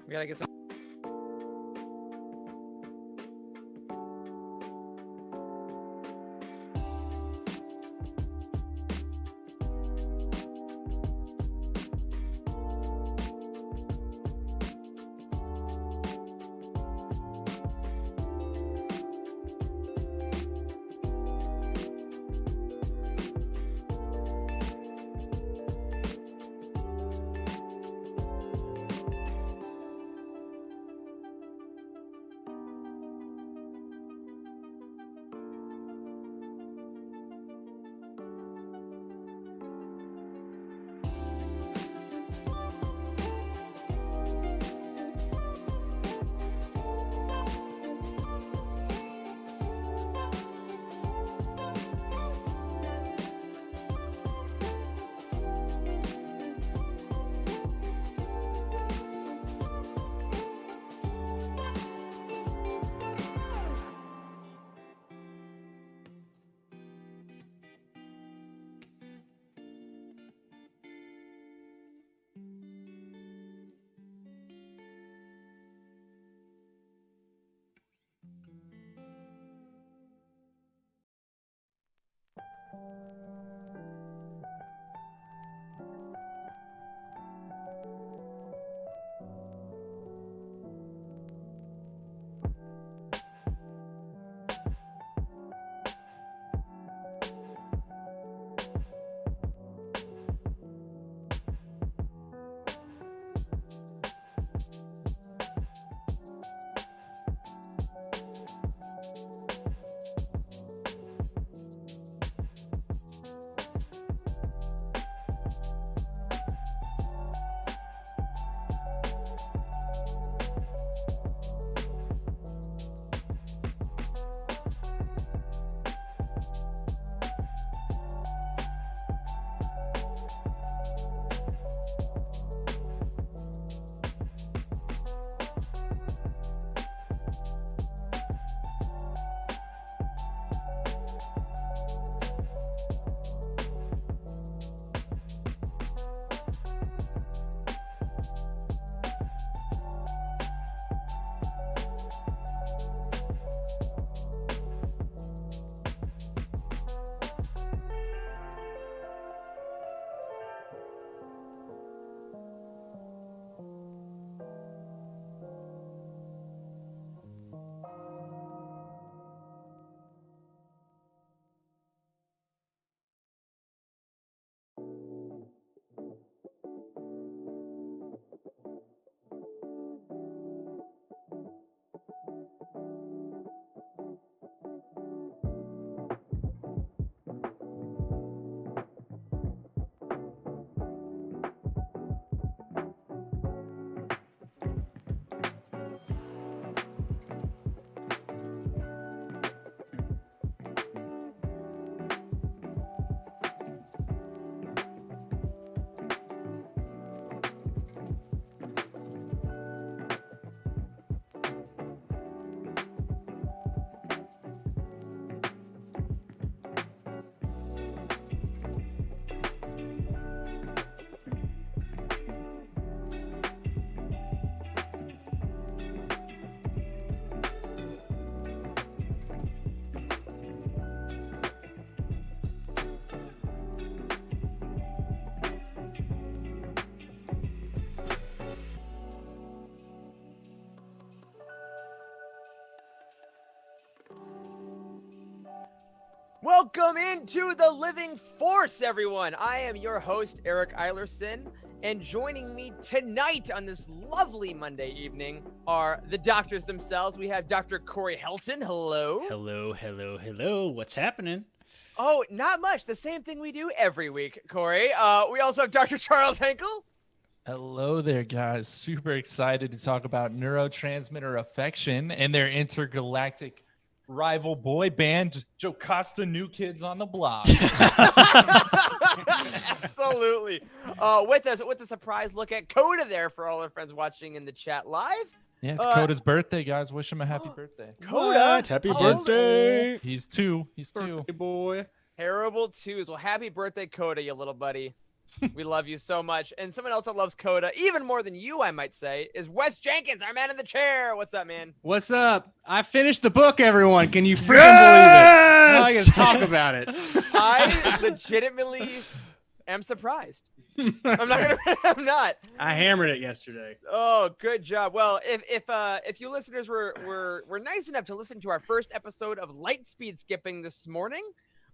We gotta get some. Welcome into the Living Force, everyone. I am your host, Eric Eilerson, and joining me tonight on this lovely Monday evening are the doctors themselves. We have Dr. Corey Helton. Hello. Hello, hello, hello. What's happening? Oh, not much. The same thing we do every week, Corey. We also have Dr. Charles Henkel. Hello there, guys. Super excited to talk about neurotransmitter affection and their intergalactic rival boy band, Jocasta New Kids on the Block. Absolutely. With a surprise look at Coda there for all our friends watching in the chat live. Yeah, it's Coda's birthday, guys. Wish him a happy birthday. Coda, happy birthday. He's two. He's two. Birthday boy. Terrible twos. Well, happy birthday, Coda, you little buddy. We love you so much. And someone else that loves Coda even more than you, I might say, is Wes Jenkins, our man in the chair. What's up, man? What's up? I finished the book, everyone. Can you freaking believe it? Now I can talk about it. I legitimately am surprised. I'm not. I hammered it yesterday. Oh, good job. Well, if you listeners were nice enough to listen to our first episode of Lightspeed Skipping this morning,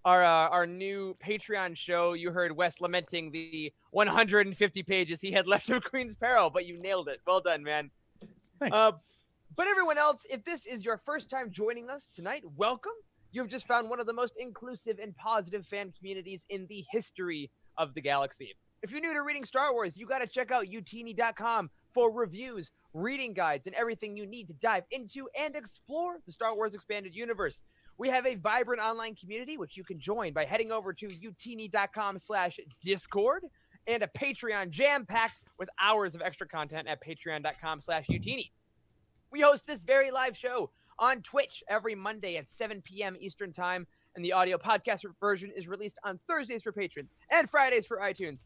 our new Patreon show, you heard Wes lamenting the 150 pages he had left of Queen's Peril, but you nailed it. Well done, man. Thanks. But everyone else, if this is your first time joining us tonight, welcome. You've just found one of the most inclusive and positive fan communities in the history of the galaxy. If you're new to reading Star Wars, you got to check out utini.com for reviews, reading guides, and everything you need to dive into and explore the Star Wars Expanded Universe. We have a vibrant online community, which you can join by heading over to utini.com/discord, and a Patreon jam-packed with hours of extra content at patreon.com/utini. We host this very live show on Twitch every Monday at 7 p.m. Eastern Time, and the audio podcast version is released on Thursdays for patrons and Fridays for iTunes.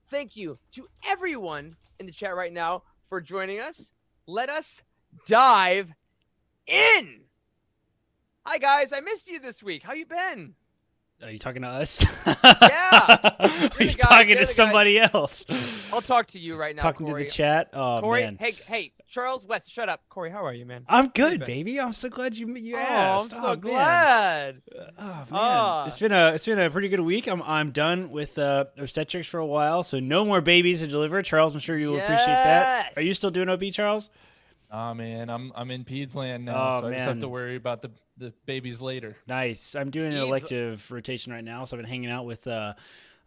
Thank you to everyone in the chat right now for joining us. Let us dive in. Hi, guys. I missed you this week. How you been? Are you talking to us? Yeah. Are you talking to somebody else? I'll talk to you right now, Talking Corey. to the chat? Oh, Corey, man. hey, Charles, West, shut up. Corey, how are you, man? I'm you good, been? baby. I'm so glad you Oh, asked. I'm so man. glad. Oh man, it's been a pretty good week. I'm done with obstetrics for a while, so no more babies to deliver. Charles, I'm sure you will appreciate that. Are you still doing OB, Charles? Oh man, I'm in Peds land now, so I just have to worry about the babies later. Nice. I'm doing an Peds. elective rotation right now, so I've been hanging out with one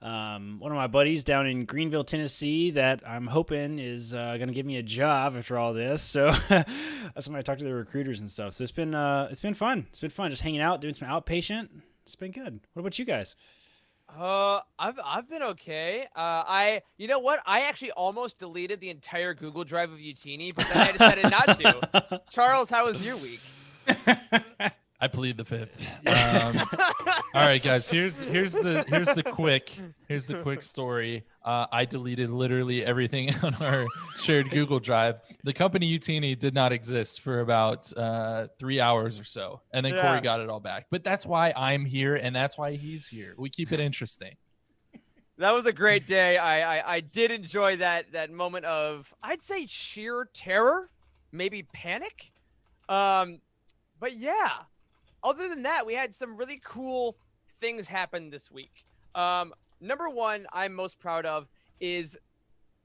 of my buddies down in Greenville, Tennessee, that I'm hoping is going to give me a job after all this. So that's when I talk to the recruiters and stuff. So it's been fun. It's been fun just hanging out, doing some outpatient. It's been good. What about you guys? I've been okay. You know what? I actually almost deleted the entire Google Drive of Utini, but then I decided not to. Charles, how was your week? I plead the fifth. All right, guys. Here's the quick story. I deleted literally everything on our shared Google Drive. The company Utini did not exist for about 3 hours or so, and then Corey got it all back. But that's why I'm here, and that's why he's here. We keep it interesting. That was a great day. I did enjoy that moment of, I'd say, sheer terror, maybe panic. But yeah. Other than that, we had some really cool things happen this week. Number one I'm most proud of is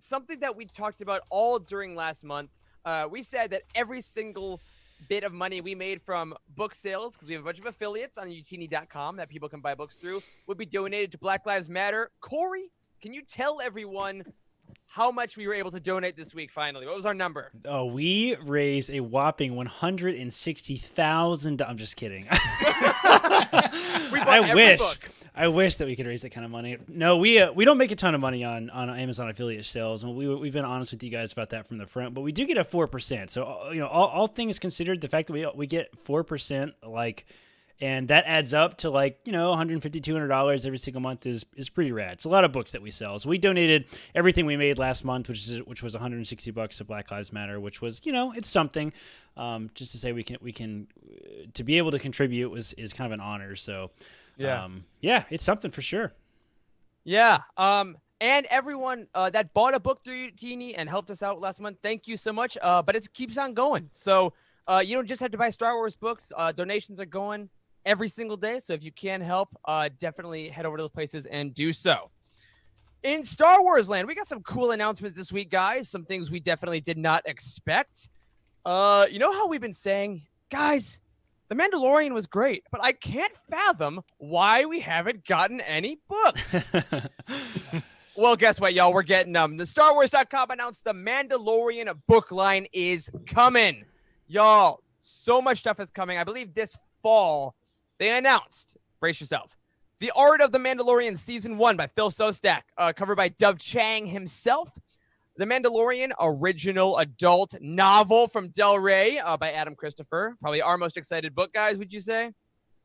something that we talked about all during last month. We said that every single bit of money we made from book sales, because we have a bunch of affiliates on utini.com that people can buy books through, would be donated to Black Lives Matter. Corey, can you tell everyone how much we were able to donate this week finally? What was our number? Oh, we raised a whopping $160,000. I'm just kidding. I wish that we could raise that kind of money. No, we don't make a ton of money on Amazon affiliate sales, and we've been honest with you guys about that from the front. But we do get a 4%. So all things considered, the fact that we get 4%, and that adds up to $150, $200 every single month is pretty rad. It's a lot of books that we sell. So we donated everything we made last month, which was $160 to Black Lives Matter, which was it's something. Just to say we can to be able to contribute is kind of an honor. So yeah, it's something for sure. Yeah. And everyone that bought a book through Utini and helped us out last month, thank you so much. But it keeps on going. So you don't just have to buy Star Wars books. Donations are going every single day. So if you can help, definitely head over to those places and do so. In Star Wars land, we got some cool announcements this week, guys. Some things we definitely did not expect. You know how we've been saying, guys, The Mandalorian was great, but I can't fathom why we haven't gotten any books. Well, guess what, y'all? We're getting them. The StarWars.com announced The Mandalorian book line is coming. Y'all, so much stuff is coming. I believe this fall, they announced, brace yourselves, The Art of the Mandalorian Season 1 by Phil Szostak, covered by Dov Chang himself. The Mandalorian original adult novel from Del Rey by Adam Christopher. Probably our most excited book, guys, would you say,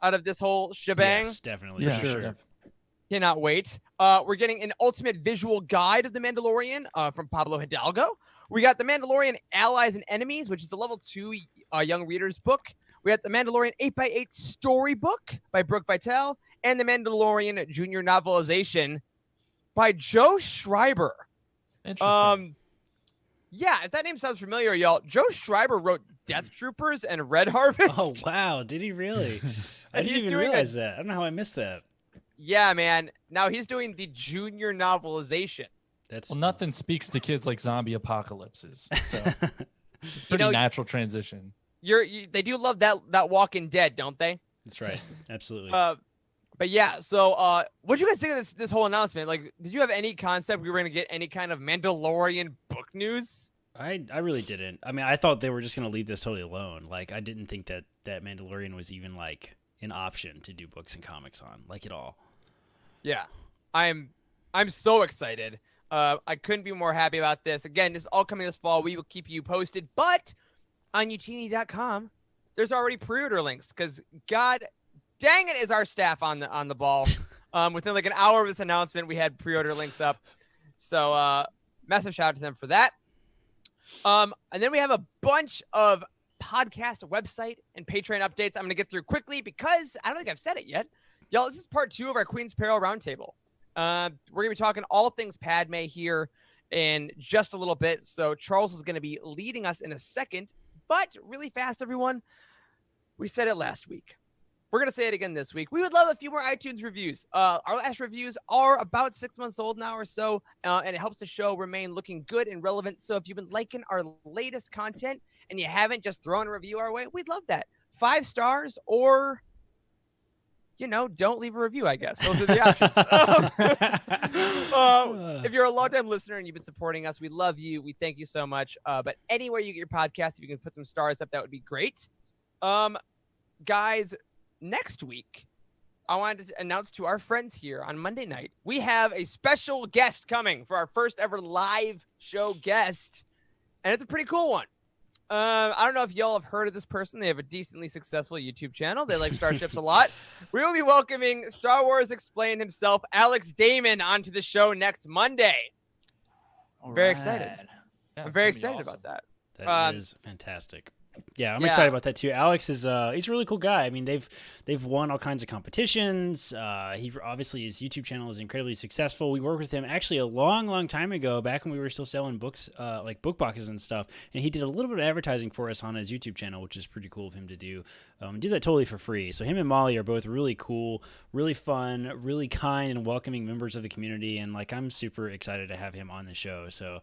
out of this whole shebang? Yes, definitely. Yeah, for sure. Yeah. Cannot wait. We're getting an ultimate visual guide of The Mandalorian from Pablo Hidalgo. We got The Mandalorian Allies and Enemies, which is a level 2 young reader's book. We got The Mandalorian 8x8 storybook by Brooke Vitale, and The Mandalorian Junior novelization by Joe Schreiber. Interesting. Yeah, if that name sounds familiar, y'all, Joe Schreiber wrote Death Troopers and Red Harvest. Oh, wow. Did he really? I didn't even realize that. I don't know how I missed that. Yeah, man. Now he's doing the Junior novelization. That's Well, nothing speaks to kids like zombie apocalypses. So it's pretty natural transition. They do love that Walking Dead, don't they? That's right. Absolutely. But yeah, so what do you guys think of this whole announcement? Like, did you have any concept we were gonna get any kind of Mandalorian book news? I really didn't. I mean, I thought they were just going to leave this totally alone. Like, I didn't think that Mandalorian was even like an option to do books and comics on, like at all. Yeah, I'm so excited. I couldn't be more happy about this. Again, this is all coming this fall. We will keep you posted. But on Utini.com, there's already pre-order links because God dang it is our staff on the ball. Within like an hour of this announcement, we had pre-order links up. So massive shout out to them for that. And then we have a bunch of podcast, website, and Patreon updates I'm going to get through quickly because I don't think I've said it yet. Y'all, this is part 2 of our Queen's Peril Roundtable. We're going to be talking all things Padme here in just a little bit. So Charles is going to be leading us in a second. But really fast, everyone, we said it last week. We're going to say it again this week. We would love a few more iTunes reviews. Our last reviews are about 6 months old now or so, and it helps the show remain looking good and relevant. So if you've been liking our latest content and you haven't just thrown a review our way, we'd love that. 5 stars or, don't leave a review, I guess. Those are the options. If you're a longtime listener and you've been supporting us, we love you. We thank you so much. But anywhere you get your podcast, if you can put some stars up, that would be great. Guys, next week, I wanted to announce to our friends here on Monday night, we have a special guest coming for our first ever live show guest, and it's a pretty cool one. I don't know if y'all have heard of this person. They have a decently successful YouTube channel. They like starships a lot. We will be welcoming Star Wars Explained himself, Alex Damon, onto the show next Monday. Very excited. Yeah, I'm very it's gonna be excited about that. That is fantastic. Yeah, I'm excited about that too. Alex is he's a really cool guy. I mean, they've won all kinds of competitions. He obviously his YouTube channel is incredibly successful. We worked with him actually a long time ago, back when we were still selling books, like book boxes and stuff. And he did a little bit of advertising for us on his YouTube channel, which is pretty cool of him to do. Do that totally for free. So him and Molly are both really cool, really fun, really kind and welcoming members of the community. And like, I'm super excited to have him on the show. So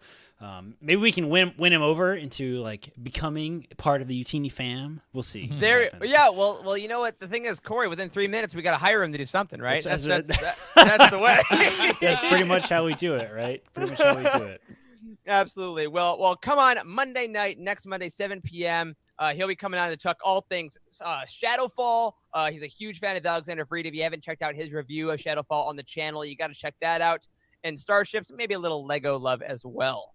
maybe we can win him over into like becoming part of the Utini fam. We'll see. Yeah. Well, you know what? The thing is, Corey, within 3 minutes, we got to hire him to do something, right? That's the way. That's pretty much how we do it, right? Pretty much how we do it. Absolutely. Well, come on Monday night, next Monday, 7 p.m. He'll be coming on to talk all things Shadowfall. He's a huge fan of Alexander Freed. If you haven't checked out his review of Shadowfall on the channel, you got to check that out. And Starships, maybe a little Lego love as well.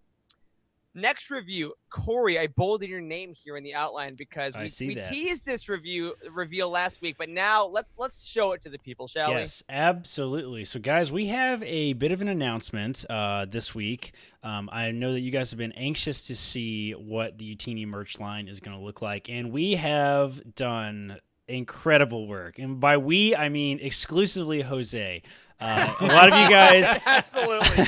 Next review, Corey, I bolded your name here in the outline because we teased this reveal last week, but now let's show it to the people, shall we? Yes, absolutely. So, guys, we have a bit of an announcement this week. I know that you guys have been anxious to see what the Utini merch line is going to look like, and we have done incredible work. And by we, I mean exclusively Jose. A lot of you guys, absolutely.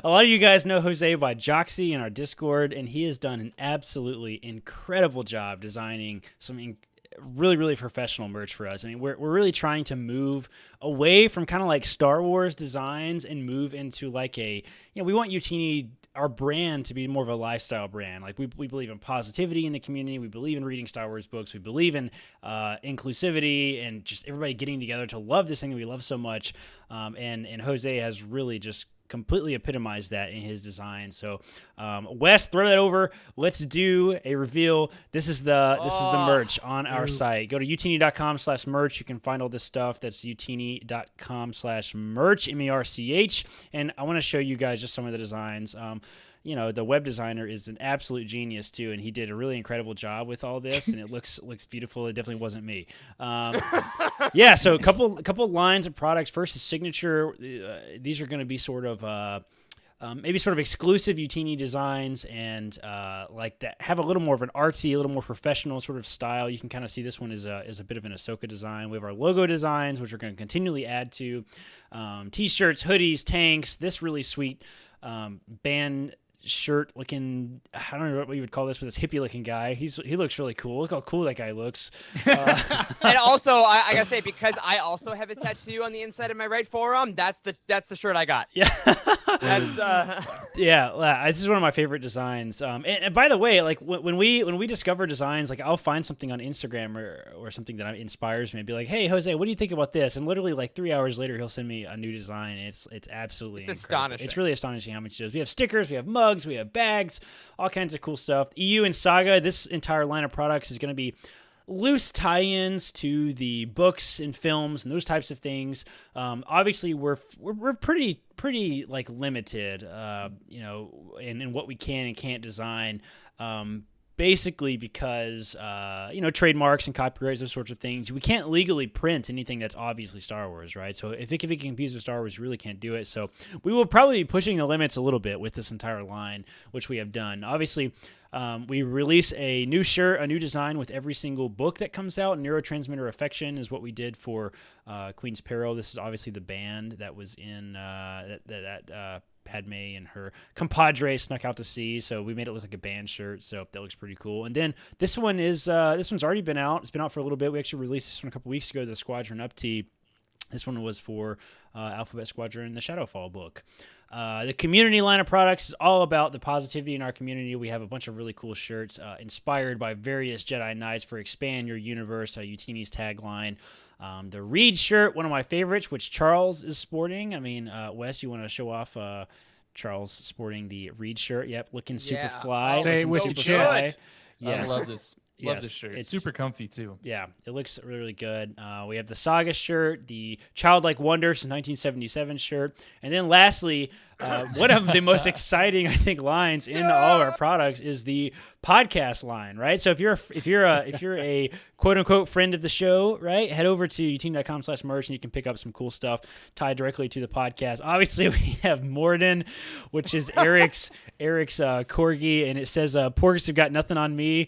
A lot of you guys know Jose by Joxy in our Discord, and he has done an absolutely incredible job designing some really, really professional merch for us. I mean, we're really trying to move away from kind of like Star Wars designs and move into like we want Utini, our brand, to be more of a lifestyle brand. Like we believe in positivity in the community. We believe in reading Star Wars books. We believe in inclusivity and just everybody getting together to love this thing that we love so much. And Jose has really just completely epitomized that in his design. So, Wes, throw that over. Let's do a reveal. This is the merch on our site. Go to utini.com/merch. You can find all this stuff. That's utini.com/merch, MERCH. And I want to show you guys just some of the designs. the web designer is an absolute genius too, and he did a really incredible job with all this, and it looks beautiful. It definitely wasn't me. Yeah, so a couple lines of products. First is Signature. These are going to be sort of maybe sort of exclusive Utini designs, and like that have a little more of an artsy, a little more professional sort of style. You can kind of see this one is a bit of an Ahsoka design. We have our logo designs, which we're going to continually add to. T-shirts, hoodies, tanks. This really sweet band shirt looking, I don't know what you would call this, but this hippie looking guy. He looks really cool. Look how cool that guy looks. And also, I gotta say, because I also have a tattoo on the inside of my right forearm, that's the shirt I got. Yeah. That's yeah, this is one of my favorite designs. And by the way, like when we discover designs, like I'll find something on Instagram or something that inspires me and be like, hey Jose, what do you think about this? And literally like 3 hours later, he'll send me a new design. It's absolutely incredible. Astonishing. It's really astonishing how much he does. We have stickers, we have mugs, we have bags, all kinds of cool stuff. EU and Saga, this entire line of products is going to be loose tie-ins to the books and films and those types of things. Obviously, we're pretty like limited, in what we can and can't design. Basically because, trademarks and copyrights, those sorts of things. We can't legally print anything that's obviously Star Wars, right? So if it can be confused with Star Wars, you really can't do it. So we will probably be pushing the limits a little bit with this entire line, which we have done. Obviously, we release a new shirt, a new design with every single book that comes out. Neurotransmitter Affection is what we did for Queen's Peril. This is obviously the band that was in that Padme and her compadre snuck out to sea, so we made it look like a band shirt, so that looks pretty cool. And then this one's already been out. It's been out for a little bit. We actually released this one a couple weeks ago, the Squadron Up tee. This one was for Alphabet Squadron, the Shadowfall book. The community line of products is all about the positivity in our community. We have a bunch of really cool shirts inspired by various Jedi Knights for Expand Your Universe, Utini's tagline. The Reed shirt, one of my favorites, which Charles is sporting. I mean, Wes, you want to show off Charles sporting the Reed shirt? Yep, looking super fly. Say it with your chest. Yes. I love this. Love Yes, this shirt. it's It's super comfy too. Yeah, it looks really, really good. We have the Saga shirt, the Childlike Wonders 1977 shirt, and then lastly, one of the most exciting, I think, lines in all of our products is the podcast line, right? So if you're a quote unquote friend of the show, right, head over to utini.com/merch and you can pick up some cool stuff tied directly to the podcast. Obviously, we have Morden, which is Eric's corgi, and it says "Porgs have got nothing on me."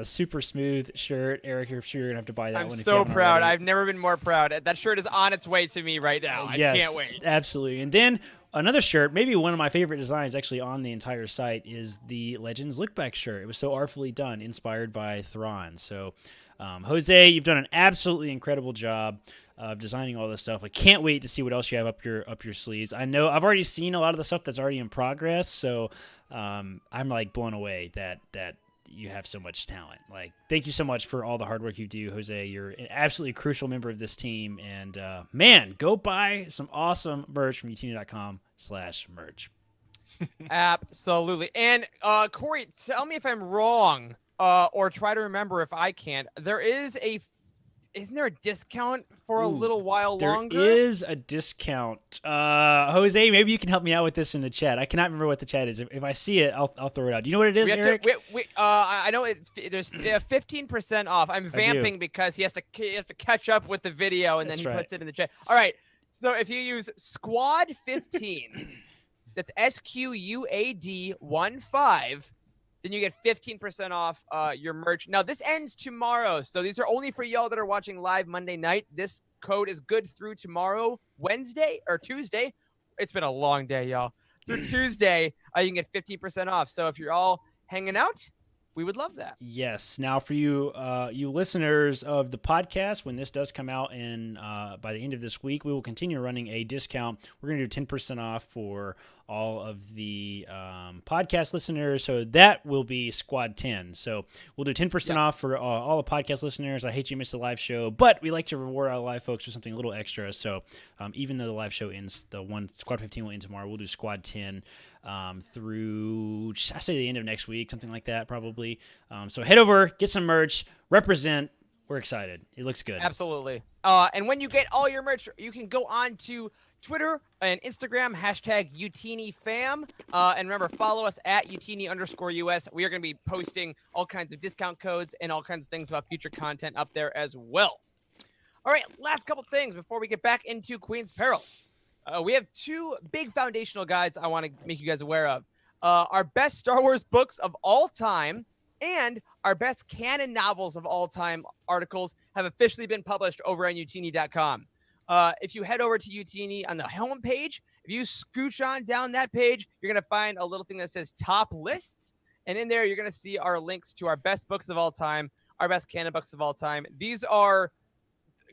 Super smooth shirt. Eric, you're sure you're gonna have to buy that I'm one. so proud. I've never been more proud. That shirt is on its way to me right now. Yes, I can't wait. Absolutely. And then another shirt, maybe one of my favorite designs actually on the entire site, is the Legends Look Back shirt. It was so artfully done, inspired by Thrawn. So, Jose, you've done an absolutely incredible job of designing all this stuff. I can't wait to see what else you have up your sleeves. I know I've already seen a lot of the stuff that's already in progress, so I'm like blown away that you have so much talent. Like, thank you so much for all the hard work you do, Jose. You're an absolutely crucial member of this team. And man, go buy some awesome merch from utini.com/merch. Absolutely. And Corey, tell me if I'm wrong, or try to remember if I can't. Isn't there a discount for a little while longer? There is a discount. Jose, maybe you can help me out with this in the chat. I cannot remember what the chat is. If I see it, I'll throw it out. Do you know what it is, Eric? I know there's 15% off. I'm vamping because he has to catch up with the video, and That's then he right. puts it in the chat. All right. So if you use Squad 15, that's SQUAD 15. Then you get 15% off your merch. Now, this ends tomorrow, so these are only for y'all that are watching live Monday night. This code is good through tomorrow, Wednesday or Tuesday. It's been a long day, y'all. Through Tuesday, you can get 15% off. So if you're all hanging out, we would love that. Yes. Now, for you listeners of the podcast, when this does come out by the end of this week, we will continue running a discount. We're going to do 10% off for all of the podcast listeners. So that will be Squad 10. So we'll do 10% off for all the podcast listeners. I hate you missed the live show, but we like to reward our live folks with something a little extra. So even though the live show ends, Squad 15 will end tomorrow, we'll do Squad 10 through, I say, the end of next week, something like that, probably. So head over, get some merch, represent. We're excited. It looks good. Absolutely. And when you get all your merch, you can go on to Twitter and Instagram, #UtiniFam. And remember, follow us at Utini_US. We are going to be posting all kinds of discount codes and all kinds of things about future content up there as well. All right, last couple things before we get back into Queen's Peril. We have 2 big foundational guides I want to make you guys aware of. Our best Star Wars books of all time and our best canon novels of all time articles have officially been published over on utini.com. If you head over to Utini on the home page, if you scooch on down that page, you're going to find a little thing that says top lists. And in there, you're going to see our links to our best books of all time, our best canon books of all time. These are,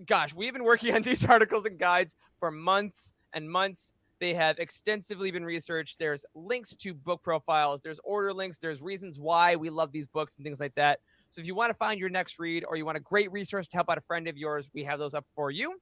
gosh, we've been working on these articles and guides for months and months. They have extensively been researched. There's links to book profiles. There's order links. There's reasons why we love these books and things like that. So if you want to find your next read or you want a great resource to help out a friend of yours, we have those up for you.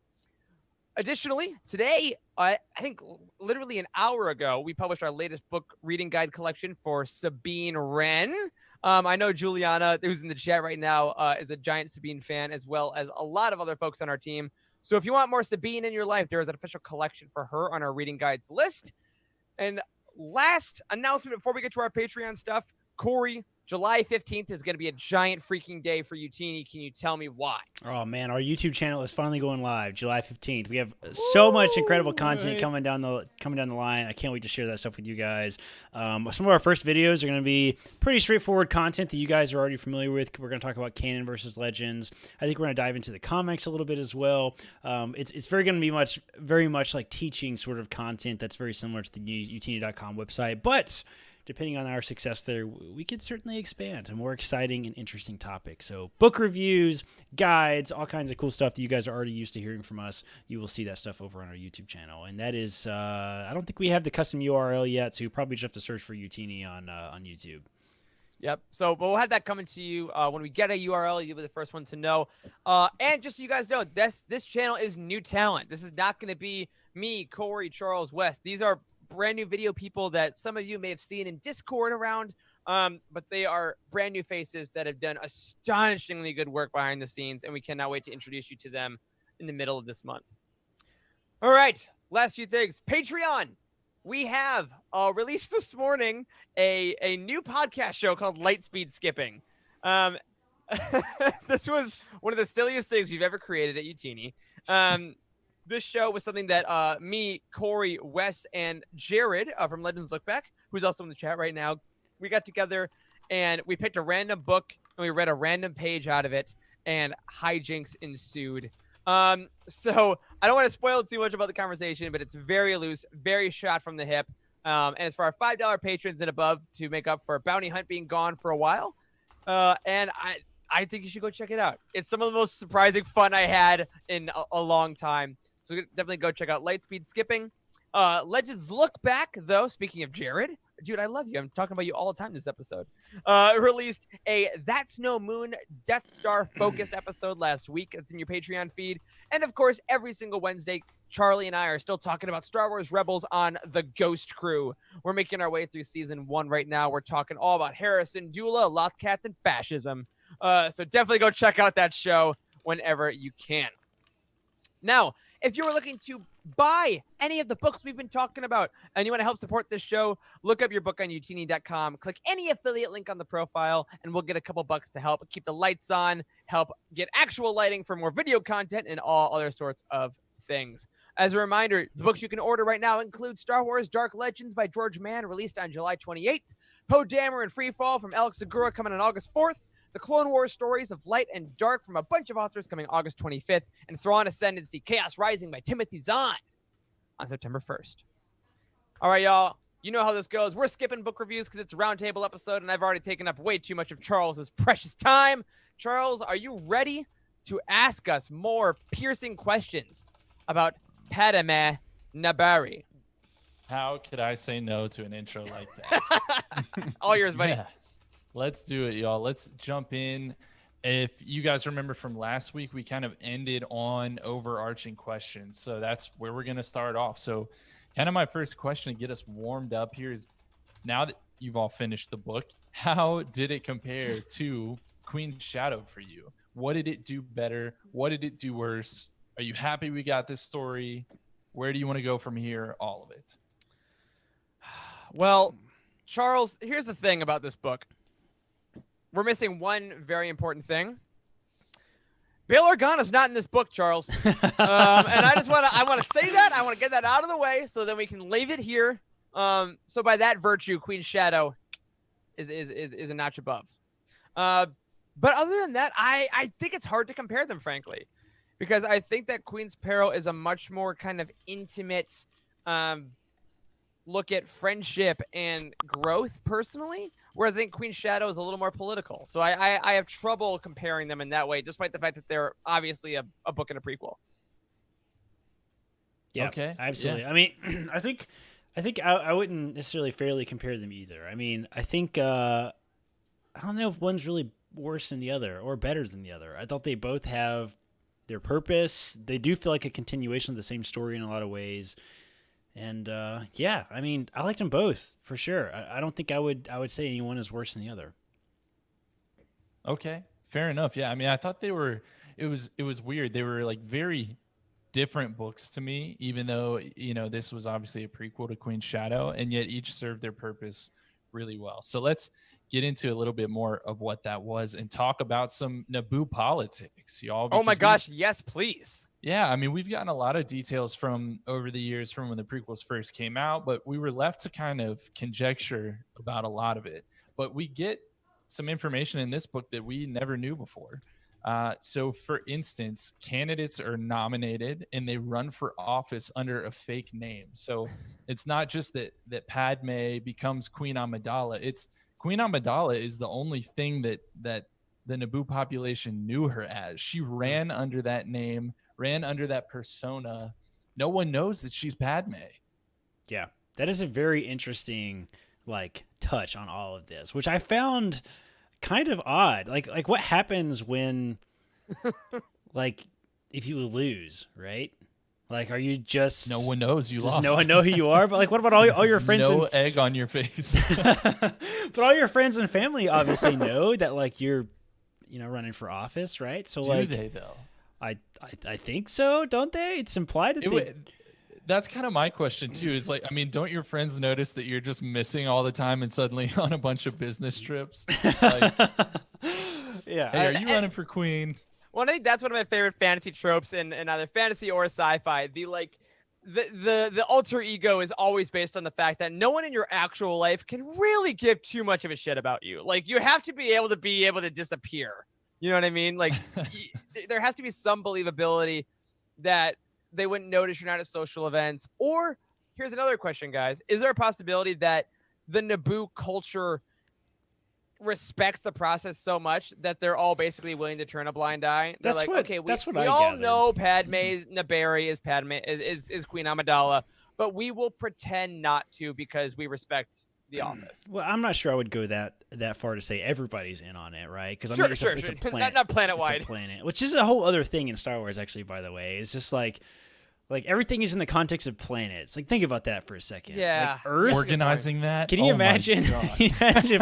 Additionally, today, I think literally an hour ago, we published our latest book reading guide collection for Sabine Wren. I know Juliana, who's in the chat right now, is a giant Sabine fan, as well as a lot of other folks on our team. So if you want more Sabine in your life, there is an official collection for her on our reading guides list. And last announcement before we get to our Patreon stuff, Corey, July 15th is going to be a giant freaking day for Utini. Can you tell me why? Oh, man, our YouTube channel is finally going live July 15th. We have so much incredible content coming down the line. I can't wait to share that stuff with you guys. Some of our first videos are going to be pretty straightforward content that you guys are already familiar with. We're going to talk about canon versus legends. I think we're going to dive into the comics a little bit as well. It's very going to be very much like teaching sort of content that's very similar to the utini.com website, but depending on our success there, we could certainly expand to more exciting and interesting topics. So book reviews, guides, all kinds of cool stuff that you guys are already used to hearing from us. You will see that stuff over on our YouTube channel. And that is, I don't think we have the custom URL yet, so you probably just have to search for Utini on YouTube. Yep. So, but we'll have that coming to you when we get a URL. You'll be the first one to know. And just so you guys know, this channel is new talent. This is not going to be me, Corey, Charles, West. These are brand new video people that some of you may have seen in Discord around, but they are brand new faces that have done astonishingly good work behind the scenes, and we cannot wait to introduce you to them in the middle of this month. All right, last few things. Patreon. We have released this morning a new podcast show called Lightspeed Skipping. This was one of the silliest things we've ever created at Utini. This show was something that me, Corey, Wes, and Jared from Legends Look Back, who's also in the chat right now, we got together and we picked a random book and we read a random page out of it, and hijinks ensued. So I don't want to spoil too much about the conversation, but it's very loose, very shot from the hip. And it's for our $5 patrons and above to make up for Bounty Hunt being gone for a while. And I think you should go check it out. It's some of the most surprising fun I had in a long time. So definitely go check out Lightspeed Skipping. Legends Look Back, though, speaking of Jared, dude, I love you. I'm talking about you all the time this episode. Released a That's No Moon Death Star focused episode last week. It's in your Patreon feed. And of course, every single Wednesday, Charlie and I are still talking about Star Wars Rebels on the Ghost Crew. We're making our way through season 1 right now. We're talking all about Harrison, Dula, Lothcats, and fascism. So definitely go check out that show whenever you can. Now, if you were looking to buy any of the books we've been talking about and you want to help support this show, look up your book on utini.com, click any affiliate link on the profile, and we'll get a couple bucks to help keep the lights on, help get actual lighting for more video content, and all other sorts of things. As a reminder, the books you can order right now include Star Wars Dark Legends by George Mann, released on July 28th, Poe Dameron and Freefall from Alex Segura coming on August 4th, The Clone Wars Stories of Light and Dark from a bunch of authors coming August 25th, and Thrawn Ascendancy Chaos Rising by Timothy Zahn on September 1st. All right, y'all. You know how this goes. We're skipping book reviews because it's a roundtable episode, and I've already taken up way too much of Charles's precious time. Charles, are you ready to ask us more piercing questions about Padme Nabari? How could I say no to an intro like that? All yours, buddy. Yeah. Let's do it, y'all. Let's jump in. If you guys remember from last week, we kind of ended on overarching questions. So that's where we're going to start off. So kind of my first question to get us warmed up here is, now that you've all finished the book, how did it compare to Queen's Shadow for you? What did it do better? What did it do worse? Are you happy we got this story? Where do you want to go from here? All of it. Well, Charles, here's the thing about this book. We're missing one very important thing. Bail Organa's not in this book, Charles. And I want to say that. I want to get that out of the way so then we can leave it here. So by that virtue, Queen's Shadow is a notch above. But other than that, I think it's hard to compare them, frankly, because I think that Queen's Peril is a much more kind of intimate look at friendship and growth personally, whereas I think Queen's Shadow is a little more political. So I have trouble comparing them in that way, despite the fact that they're obviously a book and a prequel. Yeah, okay, absolutely. Yeah. I mean, I think I wouldn't necessarily fairly compare them either. I mean, I think I don't know if one's really worse than the other or better than the other. I thought they both have their purpose. They do feel like a continuation of the same story in a lot of ways. And yeah, I mean, I liked them both for sure. I don't think I would say anyone is worse than the other. Okay, fair enough. Yeah, I mean, I thought they were. It was weird. They were like very different books to me, even though this was obviously a prequel to Queen's Shadow, and yet each served their purpose really well. So let's get into a little bit more of what that was and talk about some Naboo politics, y'all. Oh my gosh, yes, please. Yeah, I mean, we've gotten a lot of details from over the years from when the prequels first came out, but we were left to kind of conjecture about a lot of it. But we get some information in this book that we never knew before. So, for instance, candidates are nominated and they run for office under a fake name. So it's not just that Padme becomes Queen Amidala. It's Queen Amidala is the only thing that the Naboo population knew her as. She ran under that name, ran under that persona. No one knows that she's Padme. Yeah, that is a very interesting touch on all of this, which I found kind of odd. Like what happens when if you lose, right? Like, are you just no one knows you lost? No one know who you are. But what about all your friends? No egg on your face. But all your friends and family obviously know that you're running for office, right? So do they though? I think so, don't they? It's implied that that's kind of my question too. Is don't your friends notice that you're just missing all the time and suddenly on a bunch of business trips? Yeah. Hey, are you running for queen? Well, I think that's one of my favorite fantasy tropes in either fantasy or sci-fi. The alter ego is always based on the fact that no one in your actual life can really give too much of a shit about you. Like, you have to be able to disappear. You know what I mean? Like, there has to be some believability that they wouldn't notice you're not at social events. Or here's another question, guys. Is there a possibility that the Naboo culture respects the process so much that they're all basically willing to turn a blind eye? They're we all know Padme Naberi is is Queen Amidala, but we will pretend not to because we respect the office. Well, I'm not sure I would go that far to say everybody's in on it, right? Because it's a planet, not planet-wide. It's a planet, which is a whole other thing in Star Wars, actually. By the way, it's just like everything is in the context of planets. Like, think about that for a second. Yeah, Earth organizing that. Can you imagine? Can you imagine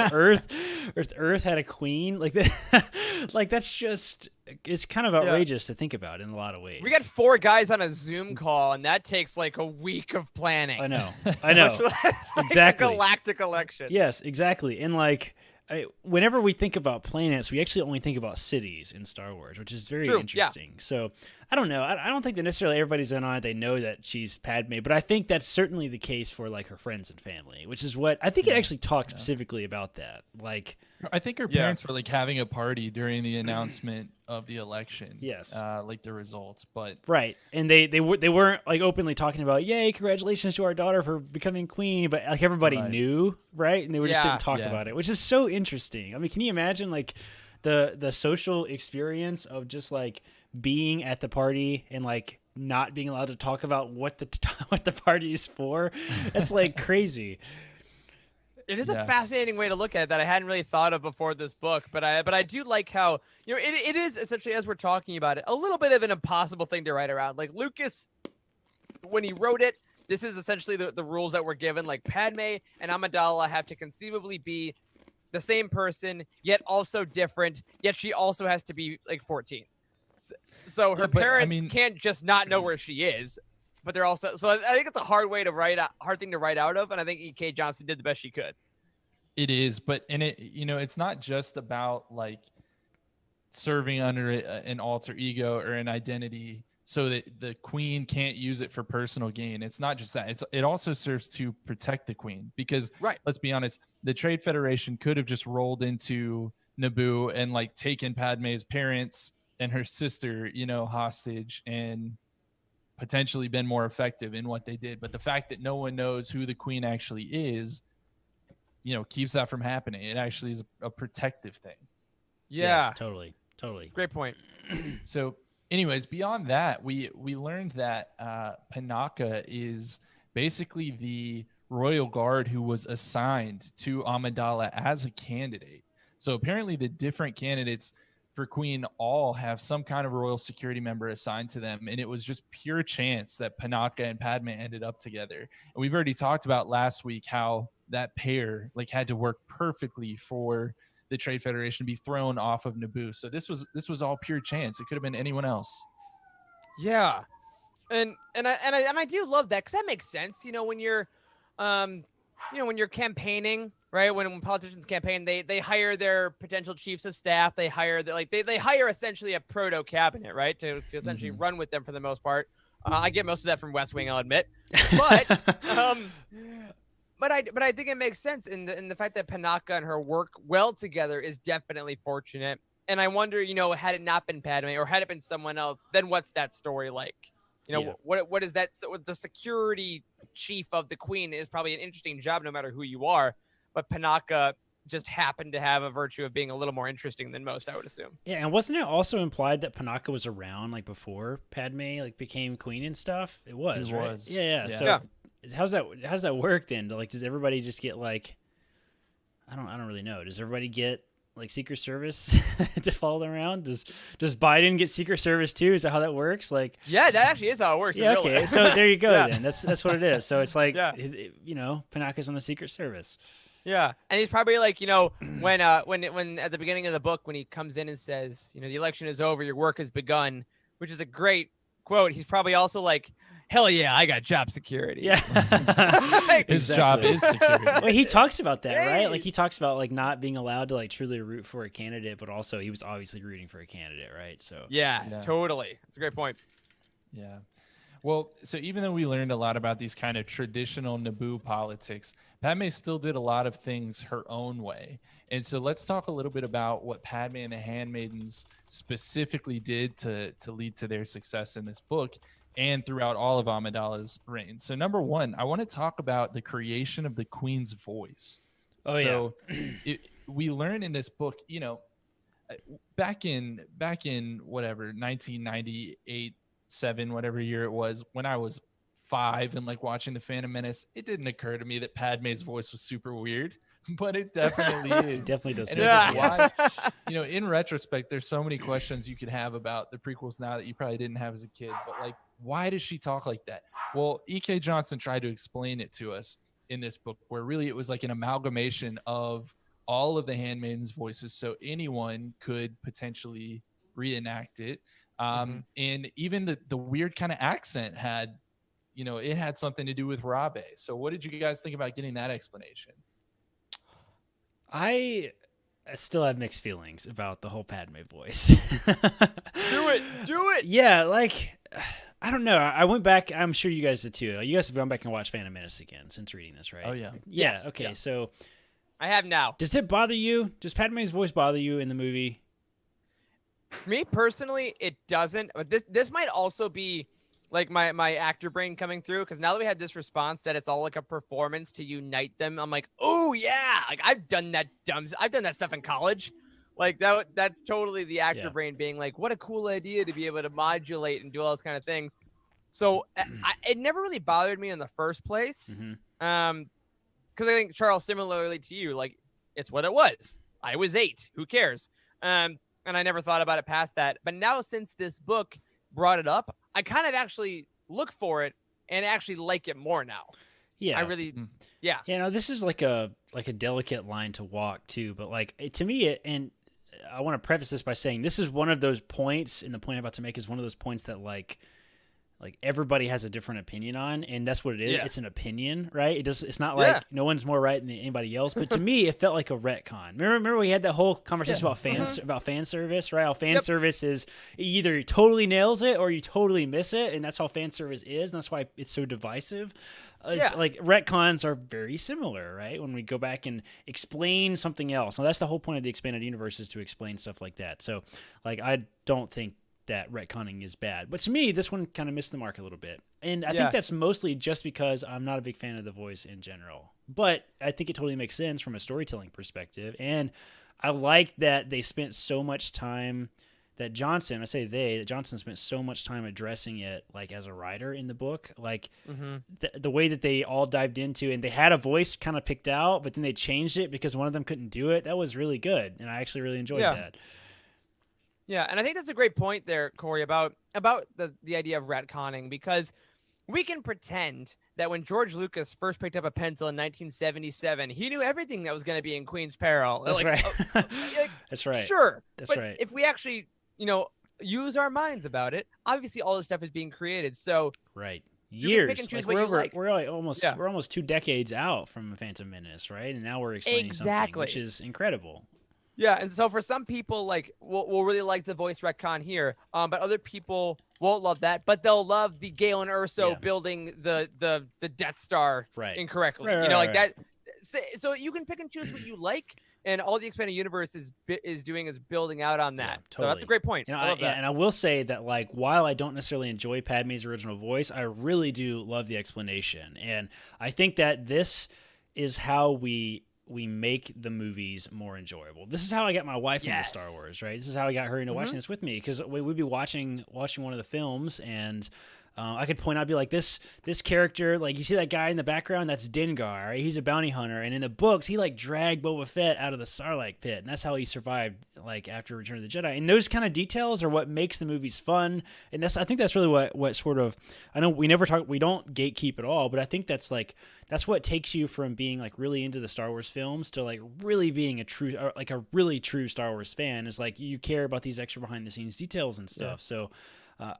if Earth had a queen like that? That's just, it's kind of outrageous to think about in a lot of ways. We got 4 guys on a Zoom call, and that takes like a week of planning. I know. Exactly. A galactic election. Yes, exactly. And whenever we think about planets, we actually only think about cities in Star Wars, which is very interesting. Yeah. So I don't know. I don't think that necessarily everybody's in on it. They know that she's Padme, but I think that's certainly the case for her friends and family, which is what I think it actually talked specifically about that. I think her parents were having a party during the announcement of the election. Yes. The results, but right. And they weren't openly talking about, yay, congratulations to our daughter for becoming queen, but everybody knew, right? And they just didn't talk about it, which is so interesting. I mean, can you imagine the social experience of just being at the party and not being allowed to talk about what the party is for? It's crazy. It is a fascinating way to look at it that I hadn't really thought of before this book, but I do like how it is essentially, as we're talking about it, a little bit of an impossible thing to write around. Like, Lucas, when he wrote it, this is essentially the rules that were given. Like, Padme and Amidala have to conceivably be the same person, yet also different, yet she also has to be like 14. So her parents can't just not know where she is, but they're also, so I think it's a hard thing to write out of. And I think E.K. Johnston did the best she could. It is, but it's not just about like serving under an alter ego or an identity so that the queen can't use it for personal gain. It's not just that. It also serves to protect the queen because, let's be honest, the Trade Federation could have just rolled into Naboo and like taken Padme's parents and her sister, hostage and potentially been more effective in what they did. But the fact that no one knows who the queen actually is, keeps that from happening. It actually is a protective thing. Yeah, totally. Great point. So anyways, beyond that, we learned that Panaka is basically the royal guard who was assigned to Amidala as a candidate. So apparently the different candidates for queen all have some kind of royal security member assigned to them. And it was just pure chance that Panaka and Padme ended up together. And we've already talked about last week how that pair like had to work perfectly for the Trade Federation to be thrown off of Naboo. So this was all pure chance. It could have been anyone else. Yeah. And I do love that because that makes sense. When you're when you're campaigning, right? When politicians campaign, they hire their potential chiefs of staff. They hire they hire essentially a proto cabinet, right? To essentially run with them for the most part. I get most of that from West Wing, I'll admit. But But I think it makes sense in the fact that Panaka and her work well together is definitely fortunate. And I wonder, had it not been Padme or had it been someone else, then what's that story like? What is that? So the security chief of the queen is probably an interesting job no matter who you are. But Panaka just happened to have a virtue of being a little more interesting than most, I would assume. Yeah, and wasn't it also implied that Panaka was around like before Padme like became queen and stuff? It was, He right? was. Yeah. So how's that work then? Like, does everybody just get like, I don't really know. Does everybody get like Secret Service to follow them around? Does Biden get Secret Service too? Is that how that works? Like, yeah, that actually is how it works. Yeah. Okay. So there you go. Yeah. Then that's what it is. So it's like, Panaka's on the Secret Service. Yeah, and he's probably like, when at the beginning of the book, when he comes in and says, the election is over, your work has begun, which is a great quote. He's probably also like, hell yeah, I got job security. Yeah, His job is security. Well, he talks about that, right? Like he talks about like not being allowed to like truly root for a candidate, but also he was obviously rooting for a candidate, right? So yeah. Totally. That's a great point. Yeah. Well, so even though we learned a lot about these kind of traditional Naboo politics, Padme still did a lot of things her own way. And so let's talk a little bit about what Padme and the Handmaidens specifically did to lead to their success in this book and throughout all of Amidala's reign. So number one, I want to talk about the creation of the Queen's voice. We learn in this book, back in whatever, 1998, 7, whatever year it was, when I was 5 and like watching The Phantom Menace, it didn't occur to me that Padme's voice was super weird, but it definitely is. Definitely does. And why, in retrospect, there's so many questions you could have about the prequels now that you probably didn't have as a kid. But like, why does she talk like that? Well, E.K. Johnston tried to explain it to us in this book, where really it was like an amalgamation of all of the handmaidens' voices, so anyone could potentially reenact it. And even the weird kind of accent had, it had something to do with Rabe. So what did you guys think about getting that explanation? I still have mixed feelings about the whole Padme voice. Do it. Yeah, like, I don't know. I went back. I'm sure you guys did too. You guys have gone back and watched Phantom Menace again since reading this, right? Oh, yeah. Yeah. Yes. Okay. Yeah. So I have now. does it bother you? Does Padme's voice bother you in the movie? Me personally, it doesn't. But this might also be like my actor brain coming through, because now that we had this response that it's all like a performance to unite them, I'm like, oh yeah, like I've done that stuff in college. Like that's totally the actor brain being like, what a cool idea to be able to modulate and do all those kind of things. So it never really bothered me in the first place. Because I think, Charles, similarly to you, like, it's what it was. I was 8. Who cares? And I never thought about it past that. But now, since this book brought it up, I kind of actually look for it and actually like it more now. Yeah. I really, yeah. You know, this is like a delicate line to walk too, but like to me, and I want to preface this by saying this is one of those points, and the point I'm about to make is one of those points that like everybody has a different opinion on, and that's what it is. Yeah. It's an opinion, right? It's not like no one's more right than anybody else. But to me, it felt like a retcon. Remember we had that whole conversation about fan service, right? How fan service is either you totally nails it or you totally miss it, and that's how fan service is, and that's why it's so divisive. It's like retcons are very similar, right? When we go back and explain something else. Now that's the whole point of the expanded universe, is to explain stuff like that. So like I don't think that retconning is bad, but to me this one kind of missed the mark a little bit, and I think that's mostly just because I'm not a big fan of the voice in general, but I think it totally makes sense from a storytelling perspective, and I like that they spent so much time that Johnson spent so much time addressing it like as a writer in the book, like the way that they all dived into, and they had a voice kind of picked out, but then they changed it because one of them couldn't do it. That was really good, and I actually really enjoyed that. Yeah, and I think that's a great point there, Corey, about the idea of retconning, because we can pretend that when George Lucas first picked up a pencil in 1977, he knew everything that was going to be in Queen's Peril. That's right. That's right. Sure. That's right. If we actually, use our minds about it, obviously all this stuff is being created. So right. Years. Pick and choose what you like. We're like almost 2 decades out from Phantom Menace, right? And now we're explaining something, which is incredible. Yeah, and so for some people, like, we'll really like the voice retcon here, but other people won't love that, but they'll love the Galen Erso building the Death Star incorrectly. That. So you can pick and choose what you like, and all the expanded universe is doing is building out on that. Totally. So that's a great point. And I love that. And I will say that, like, while I don't necessarily enjoy Padme's original voice, I really do love the explanation, and I think that this is how we make the movies more enjoyable. This is how I got my wife into Star Wars, right? This is how I got her into watching this with me, because we'd be watching one of the films, and I could point out, be like, this character, like, you see that guy in the background? That's Dengar, right? He's a bounty hunter, and in the books, he, like, dragged Boba Fett out of the Sarlacc pit, and that's how he survived, like, after Return of the Jedi. And those kind of details are what makes the movies fun, and I think that's really what sort of, I know we don't gatekeep at all, but I think that's what takes you from being, like, really into the Star Wars films to, like, really being a really true Star Wars fan, is, like, you care about these extra behind the scenes details and stuff. So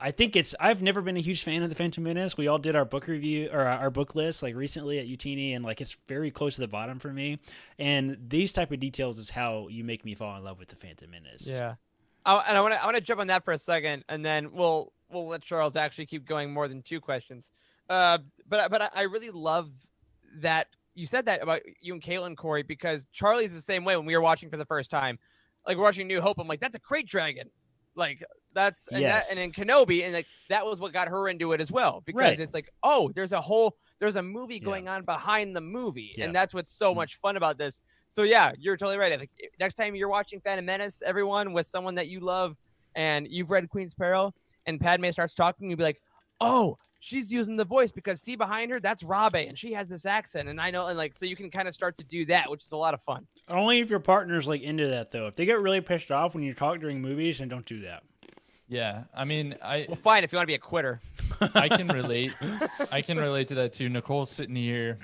I think I've never been a huge fan of the Phantom Menace. We all did our book review or our book list, like, recently at UTini, and, like, it's very close to the bottom for me. And these type of details is how you make me fall in love with the Phantom Menace. Yeah. And I want to jump on that for a second, and then we'll let Charles actually keep going more than 2 questions. But I really love that you said that about you and Caitlin, Corey, because Charlie's the same way. When we were watching for the first time, like, we're watching New Hope, I'm like, that's a crate dragon. Like, that's and in Kenobi, and, like, that was what got her into it as well, because it's like, oh, there's a movie going on behind the movie, and that's what's so much fun about this. So yeah, you're totally right. Like, next time you're watching Phantom Menace, everyone, with someone that you love and you've read Queen's Peril, and Padme starts talking, you'll be like, oh, she's using the voice, because see behind her, that's Rabe, and she has this accent, and I know, and, like, so you can kind of start to do that, which is a lot of fun. Only if your partner's, like, into that, though. If they get really pissed off when you talk during movies, then don't do that. Yeah, I mean, well, fine if you want to be a quitter. I can relate. I can relate to that too. Nicole's sitting here,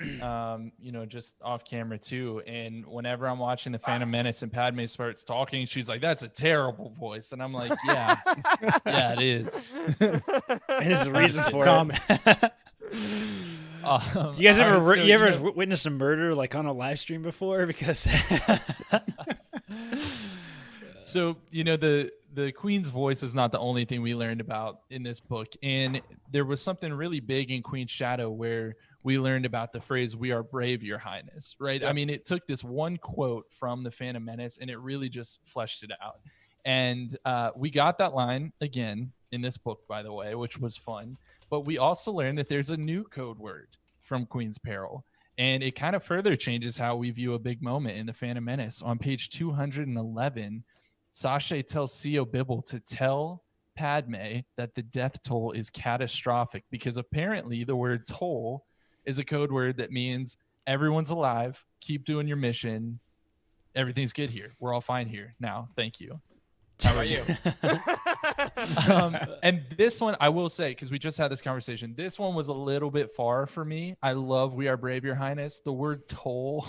just off camera too. And whenever I'm watching the Phantom Menace and Padme starts talking, she's like, "That's a terrible voice," and I'm like, "Yeah, yeah, it is." And there's a reason for it. Do you guys ever witnessed a murder, like, on a live stream before? Because so, the Queen's voice is not the only thing we learned about in this book. And there was something really big in Queen's Shadow where we learned about the phrase, "We are brave, Your Highness," right? Yep. I mean, it took this one quote from the Phantom Menace and it really just fleshed it out. And we got that line again in this book, by the way, which was fun. But we also learned that there's a new code word from Queen's Peril. And it kind of further changes how we view a big moment in the Phantom Menace. On page 211, Sasha tells Sio Bibble to tell Padme that the death toll is catastrophic, because apparently the word toll is a code word that means everyone's alive, keep doing your mission, everything's good here, we're all fine here now, thank you. How are you? And this one, I will say, because we just had this conversation, this one was a little bit far for me. I love "We Are Brave, Your Highness." The word "toll"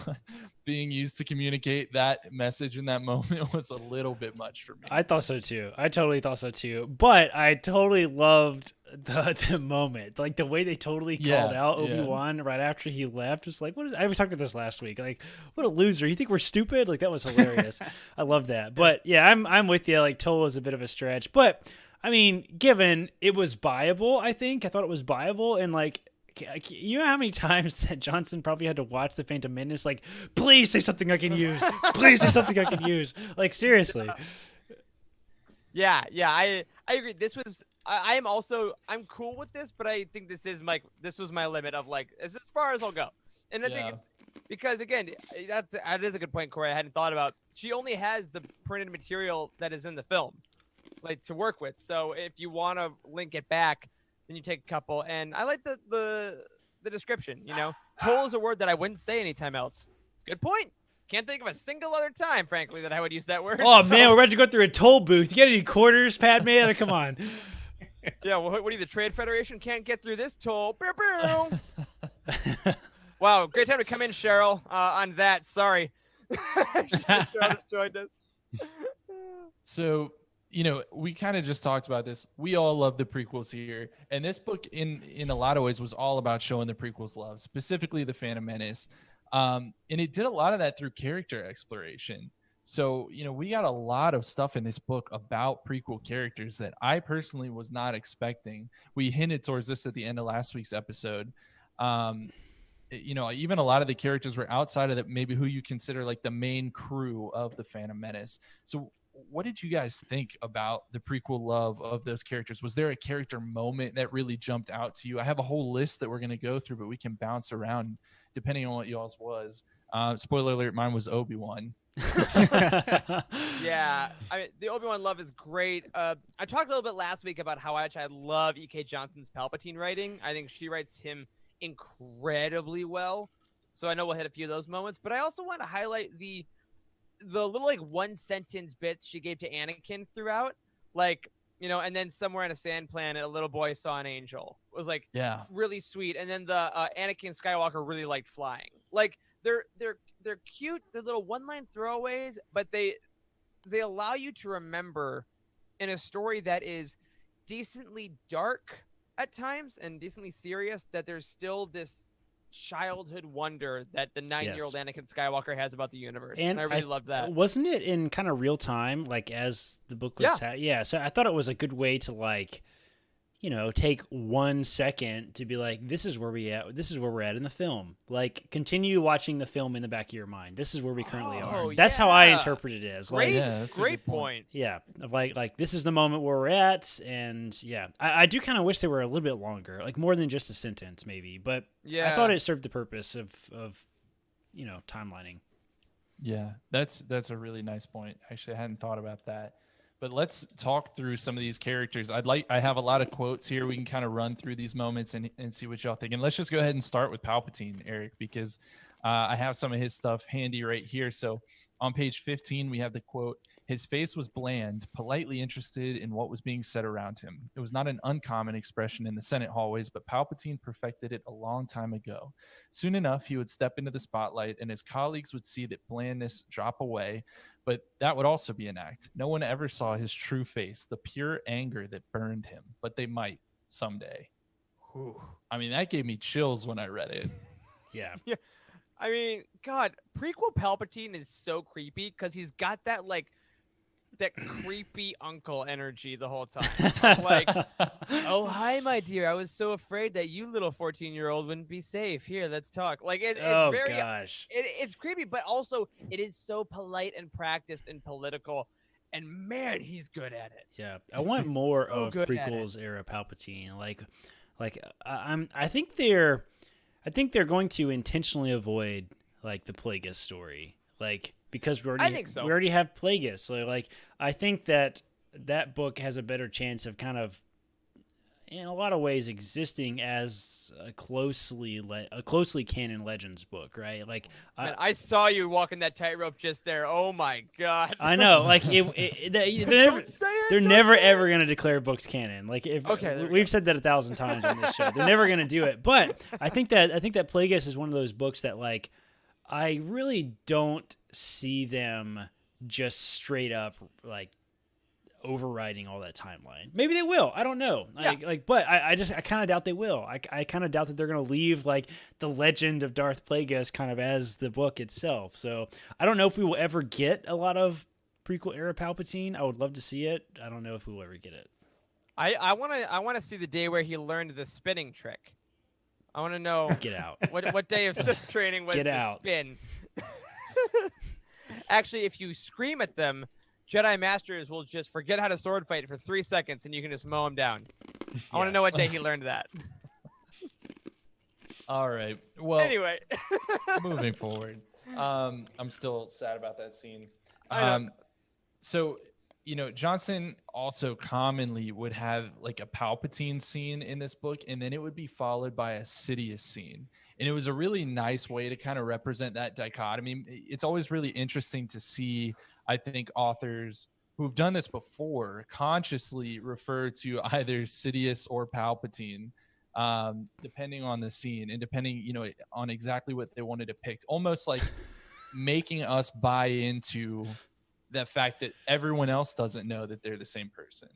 being used to communicate that message in that moment was a little bit much for me. I thought so too. I totally thought so too. But I totally loved the moment, like the way they totally called out Obi-Wan right after he left. Just like, what is? I was talking about this last week. Like, what a loser! You think we're stupid? Like, that was hilarious. I love that. But yeah, I'm with you. Like, toll is a bit of a stretch, but I mean, given it was buyable, I thought it was buyable, and like. You know how many times that Johnson probably had to watch The Phantom Menace? Like, please say something I can use. Please say something I can use. Like, seriously. Yeah, I agree. This was I'm cool with this, but I think this was my limit of like, this is as far as I'll go. And I think because again, that is a good point, Corey. I hadn't thought about. She only has the printed material that is in the film, like, to work with. So if you want to link it back, then you take a couple. And I like the description. You know, toll is a word that I wouldn't say anytime else. Good point. Can't think of a single other time, frankly, that I would use that word. Oh, man, we're about to go through a toll booth. You got any quarters, Padme? I mean, come on. Yeah, well, what are you, the Trade Federation? Can't get through this toll. Wow, great time to come in, Cheryl, on that. Sorry. Cheryl just joined us. So, you know, we kind of just talked about this. We all love the prequels here. And this book, in a lot of ways, was all about showing the prequels love, specifically The Phantom Menace. And it did a lot of that through character exploration. So, you know, we got a lot of stuff in this book about prequel characters that I personally was not expecting. We hinted towards this at the end of last week's episode. You know, even a lot of the characters were outside of maybe who you consider like the main crew of The Phantom Menace. So what did you guys think about the prequel love of those characters? Was there a character moment that really jumped out to you? I have a whole list that we're going to go through, but we can bounce around depending on what y'all's was. Spoiler alert, mine was Obi-Wan. Yeah, I mean, the Obi-Wan love is great. I talked a little bit last week about how much I love E.K. Johnson's Palpatine writing. I think she writes him incredibly well. So I know we'll hit a few of those moments, but I also want to highlight the little like one sentence bits she gave to Anakin throughout, like, you know, and then somewhere on a sand planet, a little boy saw an angel. It was like, really sweet. And then the Anakin Skywalker really liked flying. Like, they're cute, they're little one-line throwaways, but they allow you to remember in a story that is decently dark at times and decently serious, that there's still this childhood wonder that the 9-year-old Anakin Skywalker has about the universe. And I really love that. Wasn't it in kind of real time, like as the book was? So I thought it was a good way to, like, you know, take 1 second to be like, this is where we're at in the film. Like, continue watching the film in the back of your mind. This is where we currently are. That's how I interpreted it as. Great point. Yeah, like this is the moment where we're at, and I do kind of wish they were a little bit longer, like more than just a sentence, maybe. But I thought it served the purpose of you know, timelining. Yeah, that's a really nice point. Actually, I hadn't thought about that. But let's talk through some of these characters. I have a lot of quotes here. We can kind of run through these moments and see what y'all think. And let's just go ahead and start with Palpatine, Eric, because I have some of his stuff handy right here. So on page 15, we have the quote, "His face was bland, politely interested in what was being said around him. It was not an uncommon expression in the Senate hallways, but Palpatine perfected it a long time ago. Soon enough, he would step into the spotlight and his colleagues would see that blandness drop away. But that would also be an act. No one ever saw his true face, the pure anger that burned him, but they might someday." Whew. I mean, that gave me chills when I read it. Yeah. I mean, God, prequel Palpatine is so creepy because he's got that, like, that creepy uncle energy the whole time. Like, oh, hi, my dear. I was so afraid that you little 14-year-old wouldn't be safe. Here, let's talk. Like, it's very, gosh. It's creepy, but also it is so polite and practiced and political. And man, he's good at it. Yeah, I want more of prequels era Palpatine. I think they're going to intentionally avoid, like, the Plagueis story, like, because we already have Plagueis. So, like, I think that book has a better chance of kind of in a lot of ways existing as a closely canon Legends book, right? Like, Man, I saw you walking that tightrope just there. Oh my god! I know, like they're never ever going to declare books canon. Like, if we've said that 1,000 times on this show, they're never going to do it. But I think that Plagueis is one of those books that, like, I really don't see them just straight up like overriding all that timeline. Maybe they will. I don't know. Yeah. But I kind of doubt they will. I kind of doubt that they're going to leave like the legend of Darth Plagueis kind of as the book itself. So I don't know if we will ever get a lot of prequel era Palpatine. I would love to see it. I don't know if we will ever get it. I want to see the day where he learned the spinning trick. I want to know. Get out. What day of Sith training was the spin? Actually, if you scream at them, Jedi Masters will just forget how to sword fight for 3 seconds, and you can just mow them down. I want to know what day he learned that. All right. Well, anyway, moving forward, I'm still sad about that scene. I So, Johnson also commonly would have like a Palpatine scene in this book, and then it would be followed by a Sidious scene. And it was a really nice way to kind of represent that dichotomy. It's always really interesting to see, I think, authors who've done this before consciously refer to either Sidious or Palpatine, depending on the scene and depending, on exactly what they want to depict. Almost like making us buy into that fact that everyone else doesn't know that they're the same person.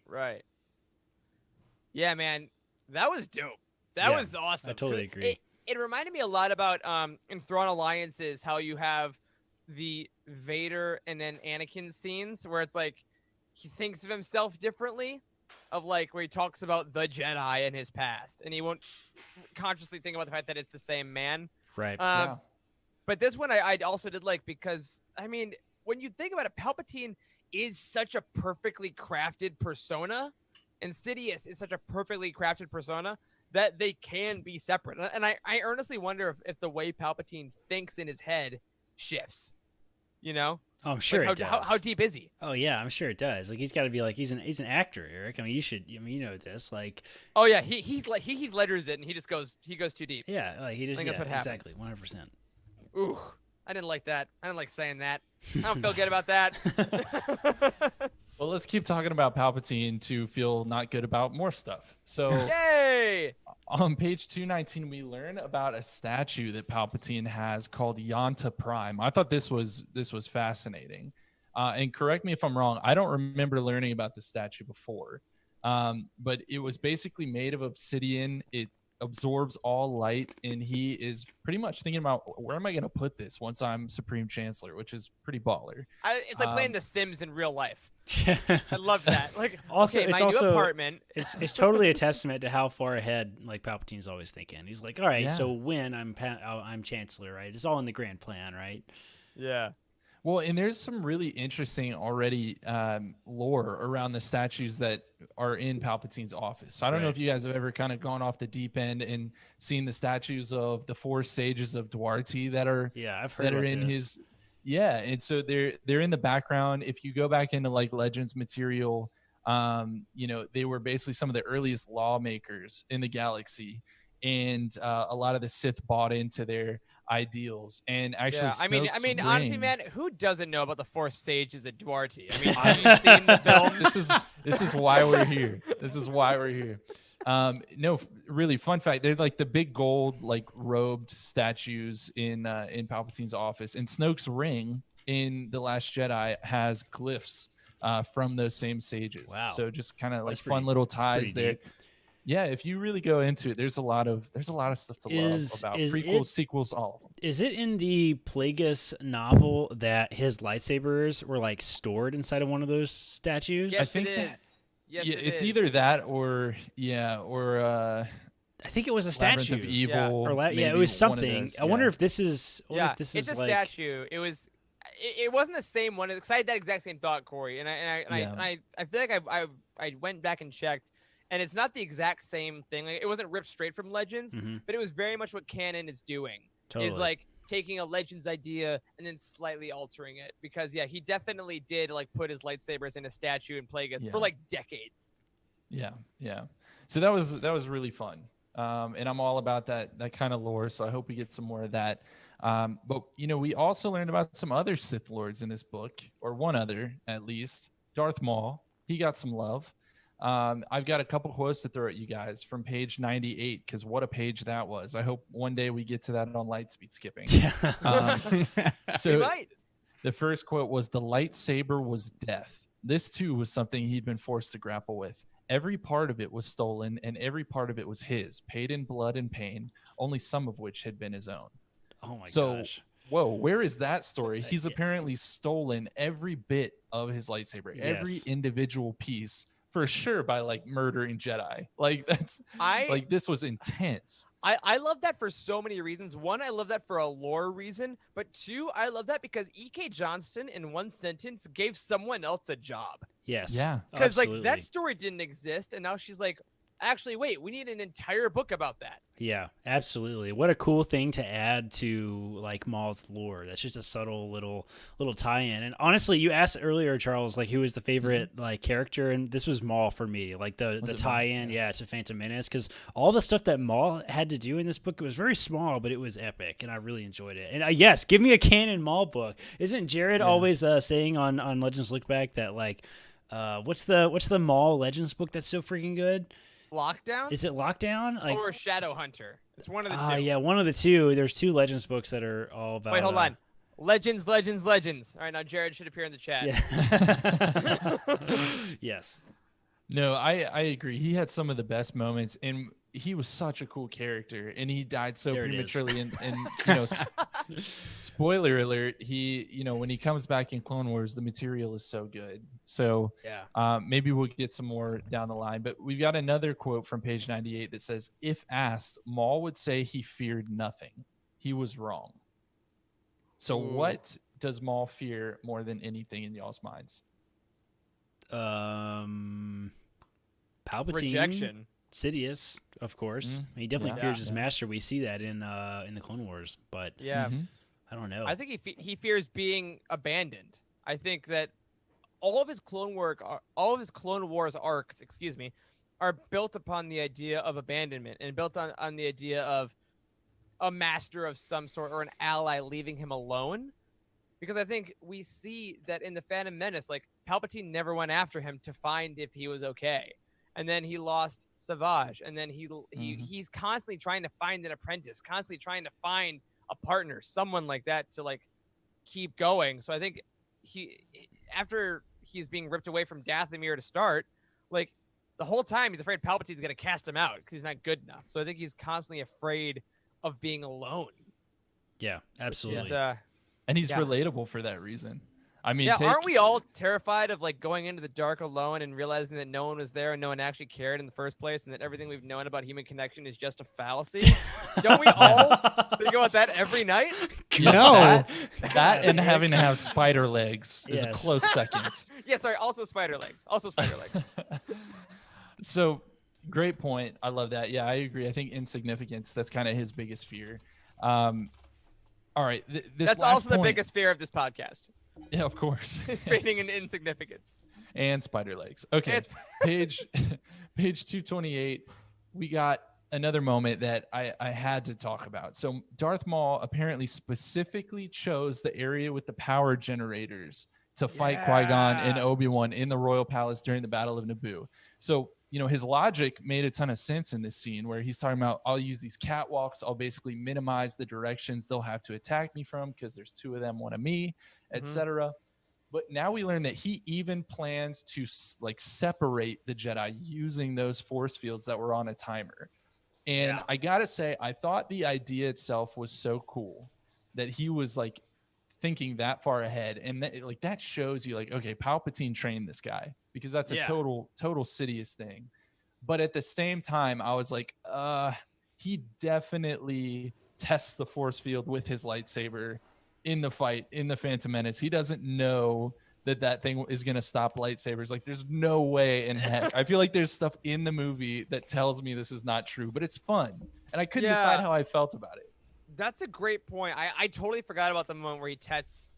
Right. Yeah, man, that was dope. That was awesome. I totally agree. It reminded me a lot about in Thrawn Alliances, how you have the Vader and then Anakin scenes where it's like he thinks of himself differently, of like where he talks about the Jedi in his past, and he won't consciously think about the fact that it's the same man. Right. But this one I also did like, because I mean, when you think about it, Palpatine is such a perfectly crafted persona, and Sidious is such a perfectly crafted persona that they can be separate. And I earnestly wonder if the way Palpatine thinks in his head shifts, Oh, I'm sure like it does. How deep is he? Oh yeah, I'm sure it does. Like, he's got to be like, he's an actor, Eric. I mean, you know this. Like, oh yeah, he letters it, and he goes too deep. Yeah, like he just. I think that's what happens. Exactly, 100%. Ooh, I didn't like that. I didn't like saying that. I don't feel good about that. Well, let's keep talking about Palpatine to feel not good about more stuff. So, yay! On page 219, we learn about a statue that Palpatine has called Yonta Prime. I thought this was fascinating. And correct me if I'm wrong, I don't remember learning about the statue before. But it was basically made of obsidian. It absorbs all light, and he is pretty much thinking about, where am I going to put this once I'm Supreme Chancellor, which is pretty baller. It's like playing The Sims in real life. I love that. Like, also, okay, it's my also new apartment. It's totally a testament to how far ahead like Palpatine's always thinking. He's like, all right, Yeah. so when I'm Chancellor, right? It's all in the grand plan, right? Yeah. Well, and there's some really interesting already lore around the statues that are in Palpatine's office. So I don't know if you guys have ever kind of gone off the deep end and seen the statues of the 4 sages of Duarte that are I've heard that are about in this. his. Yeah, and so they're in the background. If you go back into like Legends material, they were basically some of the earliest lawmakers in the galaxy, and a lot of the Sith bought into their ideals. And actually, Yeah. I mean, Snoke's honestly, ring- man, who doesn't know about the 4 sages of Duarte? I mean, have you seen the film? This is why we're here. This is why we're here. No, really fun fact. They're like the big gold, like robed statues in Palpatine's office, and Snoke's ring in The Last Jedi has glyphs from those same sages. Wow. So just kind of like That's fun pretty- little that's ties pretty there. deep. Yeah, if you really go into it, there's a lot of stuff to love about prequels, sequels, all of them. Is it in the Plagueis novel that his lightsabers were like stored inside of one of those statues? Yes, think it that- is. Yes, yeah, it it's is. either that or I think it was a Labyrinth statue. of Evil. Or it maybe was one of something. those, I wonder yeah. if this is. It's a like, statue. It wasn't the same one, because I had that exact same thought, Corey, and I feel like I went back and checked, and it's not the exact same thing. Like, it wasn't ripped straight from Legends, but it was very much what canon is doing. Totally. Is like taking a Legends idea and then slightly altering it, because he definitely did like put his lightsabers in a statue in Plagueis for like decades. Yeah. So that was really fun. And I'm all about that kind of lore. So I hope we get some more of that. But we also learned about some other Sith Lords in this book, or one other at least. Darth Maul. He got some love. I've got a couple quotes to throw at you guys from page 98, because what a page that was. I hope one day we get to that on Lightspeed skipping. So We might. the first quote was, "The lightsaber was death." This too was something he'd been forced to grapple with. Every part of it was stolen, and every part of it was his, paid in blood and pain, only some of which had been his own. Oh my So, gosh. whoa, where is that story? He's apparently stolen every bit of his lightsaber, every Yes. individual piece, for sure, by like murdering Jedi. Like this was intense. I love that for so many reasons. One, I love that for a lore reason, but two, I love that because E.K. Johnston in one sentence gave someone else a job. Yes. Yeah. Because like absolutely. that story didn't exist, and now she's like, actually, wait, we need an entire book about that. Yeah, absolutely. What a cool thing to add to like Maul's lore. That's just a subtle little tie-in. And honestly, you asked earlier, Charles, like who was the favorite like character, and this was Maul for me. Like the tie-in, yeah, to Phantom Menace, because all the stuff that Maul had to do in this book, it was very small, but it was epic, and I really enjoyed it. And yes, give me a canon Maul book. Isn't Jared always saying on Legends Look Back that like, what's the Maul Legends book that's so freaking good? Lockdown? Is it Lockdown? Like, or Shadow Hunter? It's one of the two. yeah, one of the two. There's two Legends books that are all about. Wait, hold on. Legends. All right, now Jared should appear in the chat. Yeah. Yes. No, I agree. He had some of the best moments, and he was such a cool character, and he died so There it is. prematurely. And spoiler alert, he when he comes back in Clone Wars, the material is so good. So Yeah. maybe we'll get some more down the line. But we've got another quote from page 98 that says, "If asked, Maul would say he feared nothing. He was wrong." So what does Maul fear more than anything in y'all's minds? Palpatine, Rejection. Sidious, of course. He definitely fears his master. We see that in the Clone Wars, but Yeah. I don't know. I think he fears being abandoned. I think that all of his Clone Wars arcs, are built upon the idea of abandonment and built on the idea of a master of some sort or an ally leaving him alone. Because I think we see that in the Phantom Menace, like Palpatine never went after him to find if he was okay. And then he lost Savage, and then he's constantly trying to find an apprentice, constantly trying to find a partner, someone like that to like keep going. So I think after he's being ripped away from Dathomir to start, like the whole time he's afraid Palpatine's going to cast him out because he's not good enough. So I think he's constantly afraid of being alone. Yeah, absolutely. And he's relatable for that reason. I mean, aren't we all terrified of like going into the dark alone and realizing that no one was there and no one actually cared in the first place, and that everything we've known about human connection is just a fallacy? Don't we all think about that every night? No, that and having to have spider legs is a Yes. close second. Yeah, sorry. Also spider legs. So great point. I love that. Yeah, I agree. I think insignificance, that's kind of his biggest fear. All right. That's also the biggest fear of this podcast. Yeah, of course. It's feigning an insignificance. And spider legs. Okay. page 228. We got another moment that I had to talk about. So Darth Maul apparently specifically chose the area with the power generators to fight Qui-Gon and Obi-Wan in the Royal Palace during the Battle of Naboo. So, his logic made a ton of sense in this scene where he's talking about, I'll use these catwalks. I'll basically minimize the directions they'll have to attack me from because there's two of them, one of me, etc. But now we learn that he even plans to like separate the Jedi using those force fields that were on a timer. And I got to say, I thought the idea itself was so cool that he was like thinking that far ahead. And that shows you like, okay, Palpatine trained this guy, because that's a total Sidious thing. But at the same time, I was like, he definitely tests the force field with his lightsaber in the fight in the Phantom Menace. He doesn't know that thing is going to stop lightsabers. Like, there's no way in heck. I feel like there's stuff in the movie that tells me this is not true, but it's fun. And I couldn't decide how I felt about it. That's a great point. I totally forgot about the moment where he tests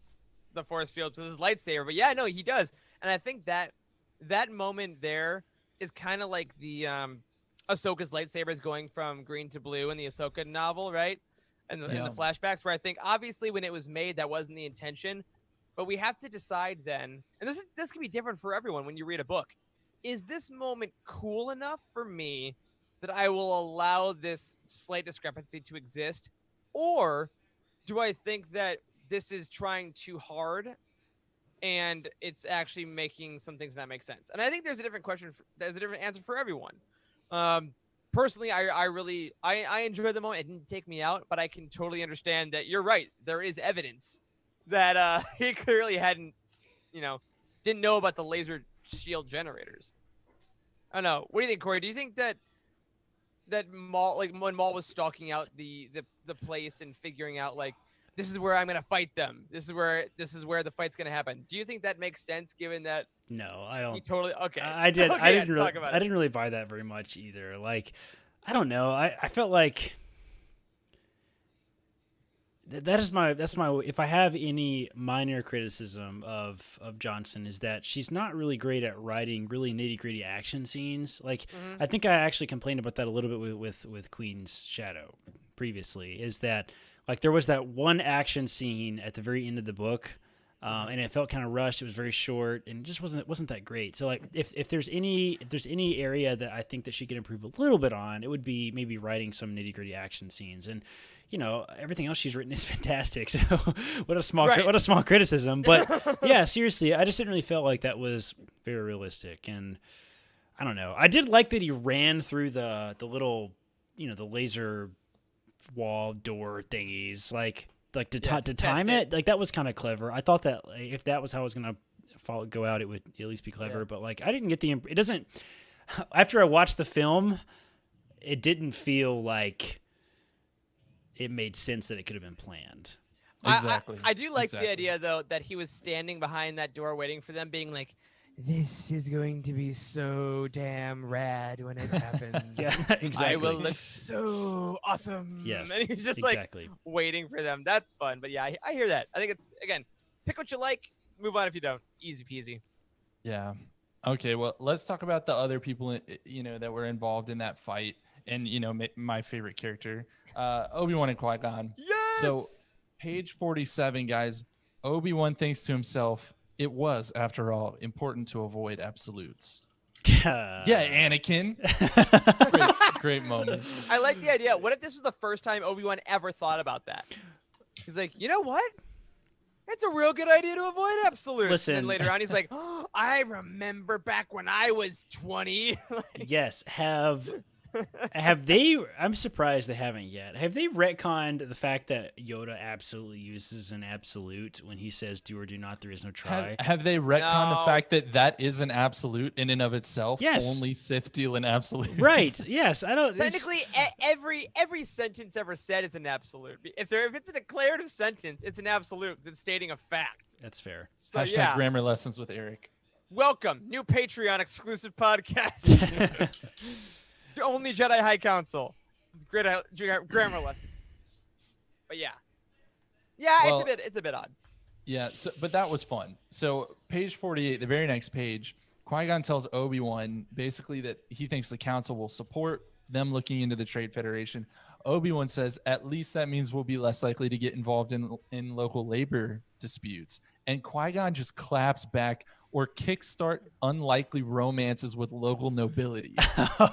the force field with his lightsaber. But yeah, no, he does. And I think that moment there is kind of like the Ahsoka's lightsaber is going from green to blue in the Ahsoka novel, right? And in the flashbacks, where I think obviously when it was made, that wasn't the intention, but we have to decide then, and this can be different for everyone when you read a book. Is this moment cool enough for me that I will allow this slight discrepancy to exist, or do I think that this is trying too hard and it's actually making some things not make sense? And I think there's a different question. There's a different answer for everyone. Personally, I really enjoyed the moment. It didn't take me out, but I can totally understand that you're right. There is evidence that he clearly hadn't, didn't know about the laser shield generators. I don't know. What do you think, Corey? Do you think that Maul, like when Maul was stalking out the place and figuring out like, this is where I'm gonna fight them. This is where the fight's gonna happen. Do you think that makes sense, given that? No, I don't. He totally okay. I did. Okay, I didn't talk about it. I didn't really buy that very much either. Like, I don't know. I felt like that's my. If I have any minor criticism of Johnson, is that she's not really great at writing really nitty gritty action scenes. Like, I think I actually complained about that a little bit with Queen's Shadow previously. Is that like there was that one action scene at the very end of the book, and it felt kind of rushed. It was very short, and it just wasn't that great. So like if there's any area that I think that she could improve a little bit on, it would be maybe writing some nitty gritty action scenes. And everything else she's written is fantastic. So what a small criticism. But yeah, seriously, I just didn't really feel like that was very realistic. And I don't know. I did like that he ran through the little the laser wall door thingies like to time it. Like that was kind of clever. I thought that if that was how it was gonna go out, it would at least be clever. But like I didn't get it doesn't. After I watched the film, it didn't feel like it made sense that it could have been planned. Exactly. I do like the idea though that he was standing behind that door waiting for them, being like, this is going to be so damn rad when it happens. Yeah, exactly. I will look so awesome. Yes, and he's just exactly. like waiting for them. That's fun. But yeah, I hear that. I think it's, again, pick what you like, move on if you don't. Easy peasy. Yeah. Okay, well, let's talk about the other people, that were involved in that fight. And, my favorite character, Obi-Wan and Qui-Gon. Yes! So, page 47, guys, Obi-Wan thinks to himself, it was, after all, important to avoid absolutes. Yeah, Anakin. Great moment. I like the idea. What if this was the first time Obi-Wan ever thought about that? He's like, you know what? It's a real good idea to avoid absolutes. Listen. And then later on, he's like, oh, I remember back when I was 20. Yes, have they? I'm surprised they haven't yet. Have they retconned the fact that Yoda absolutely uses an absolute when he says "do or do not"? There is no try. Have they retconned the fact that is an absolute in and of itself? Yes. Only Sith deal an absolute. Right. Yes. I don't. Technically, every sentence ever said is an absolute. If it's a declarative sentence, it's an absolute that's stating a fact. That's fair. So, Hashtag grammar lessons with Eric. Welcome, new Patreon exclusive podcast. Only Jedi High Council. Great grammar lessons. But yeah, well, it's a bit odd. Yeah, but that was fun. So page 48, the very next page, Qui-Gon tells Obi-Wan basically that he thinks the council will support them looking into the Trade Federation. Obi-Wan says, at least that means we'll be less likely to get involved in local labor disputes. And Qui-Gon just claps back, or kickstart unlikely romances with local nobility.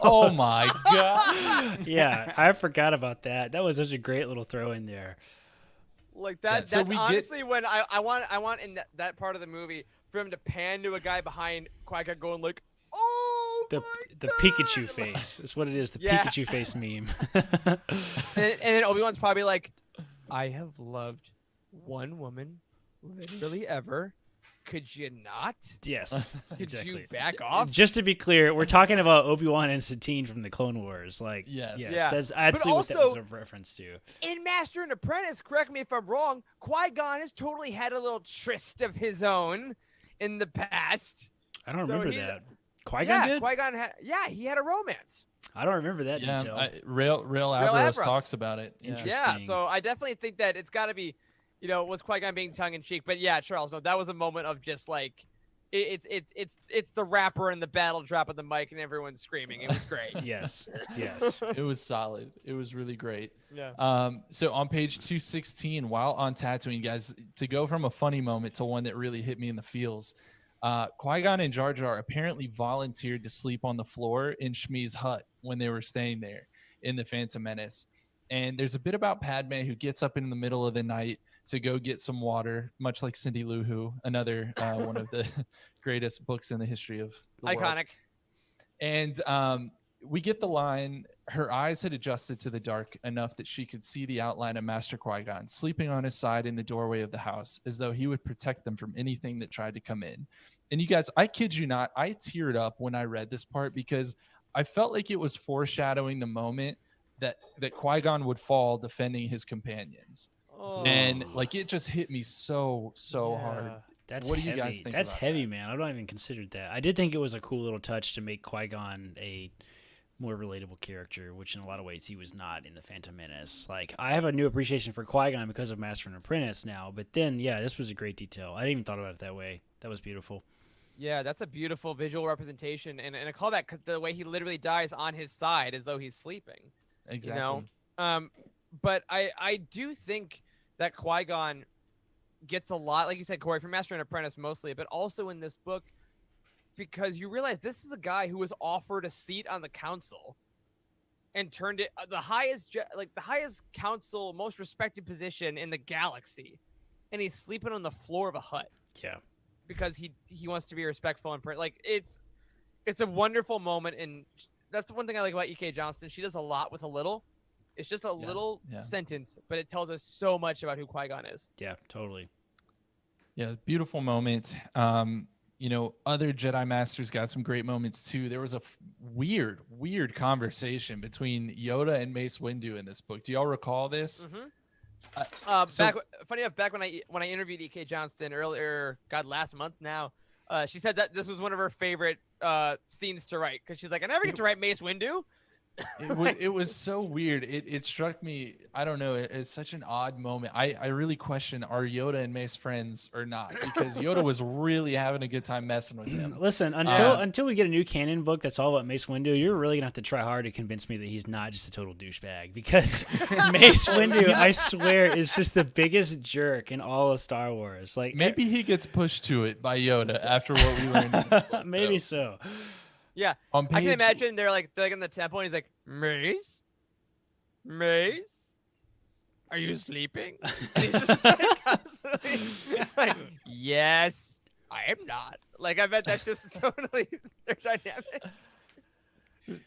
Oh my God. Yeah, I forgot about that. That was such a great little throw in there. Like that. Yeah, that's honestly when I want in that part of the movie for him to pan to a guy behind Qui-Gon going like, oh the Pikachu face is what it is. The Pikachu face meme. and then Obi-Wan's probably like, I have loved one woman literally ever. Could you not? Yes. Could exactly. you back off? Just to be clear, we're talking about Obi-Wan and Satine from the Clone Wars. Like, yes. Yeah. That's absolutely what that was a reference to. In Master and Apprentice, correct me if I'm wrong, Qui-Gon has totally had a little tryst of his own in the past. I don't remember that. Qui-Gon did? Qui-Gon he had a romance. I don't remember that detail. Rail Avros talks about it. Yeah, so I definitely think that it's got to be, was Qui-Gon being tongue-in-cheek. But yeah, Charles, no, that was a moment of just like, it's the rapper and the battle drop of the mic and everyone's screaming. It was great. Yes. Yes. It was solid. It was really great. Yeah. So on page 216, while on Tatooine, guys, to go from a funny moment to one that really hit me in the feels, Qui-Gon and Jar Jar apparently volunteered to sleep on the floor in Shmi's hut when they were staying there in The Phantom Menace. And there's a bit about Padme who gets up in the middle of the night to go get some water, much like Cindy Lou Who, another one of the greatest books in the history of the world. Iconic. And we get the line, her eyes had adjusted to the dark enough that she could see the outline of Master Qui-Gon sleeping on his side in the doorway of the house, as though he would protect them from anything that tried to come in. And you guys, I kid you not, I teared up when I read this part because I felt like it was foreshadowing the moment that Qui-Gon would fall defending his companions. Oh. And like it just hit me so hard. That's what do heavy. you guys think That's about heavy, that? man. I've not even considered that. I did think it was a cool little touch to make Qui-Gon a more relatable character, which in a lot of ways he was not in The Phantom Menace. Like, I have a new appreciation for Qui-Gon because of Master and Apprentice now, but then, yeah, this was a great detail. I didn't even thought about it that way. That was beautiful. Yeah, that's a beautiful visual representation and a callback 'cause the way he literally dies on his side as though he's sleeping. Exactly. You know? But I do think that Qui-Gon gets a lot, like you said, Corey, from Master and Apprentice mostly, but also in this book, because you realize this is a guy who was offered a seat on the council and turned it the highest council, most respected position in the galaxy, and he's sleeping on the floor of a hut. Yeah. Because he wants to be respectful and like it's a wonderful moment, and that's one thing I like about E.K. Johnston. She does a lot with a little. It's just a little sentence, but it tells us so much about who Qui-Gon is. Yeah, totally. Yeah, beautiful moment. You know, other Jedi Masters got some great moments too. There was a weird conversation between Yoda and Mace Windu in this book. Do y'all recall this? Mm-hmm. Funny enough, back when I interviewed E.K. Johnston earlier, last month now, she said that this was one of her favorite scenes to write because she's like, I never get to write Mace Windu. It was so weird. It struck me. I don't know. It's such an odd moment. I really question, are Yoda and Mace friends or not? Because Yoda was really having a good time messing with him. Listen, until we get a new canon book that's all about Mace Windu, you're really gonna have to try hard to convince me that he's not just a total douchebag. Because Mace Windu, I swear, is just the biggest jerk in all of Star Wars. Like maybe he gets pushed to it by Yoda after what we learned. In this book, maybe so. Yeah, I can imagine they're like in the temple, and he's like, Mace, are you sleeping? And he's just like, constantly like, yes, I am not. Like, I bet that's just totally their dynamic.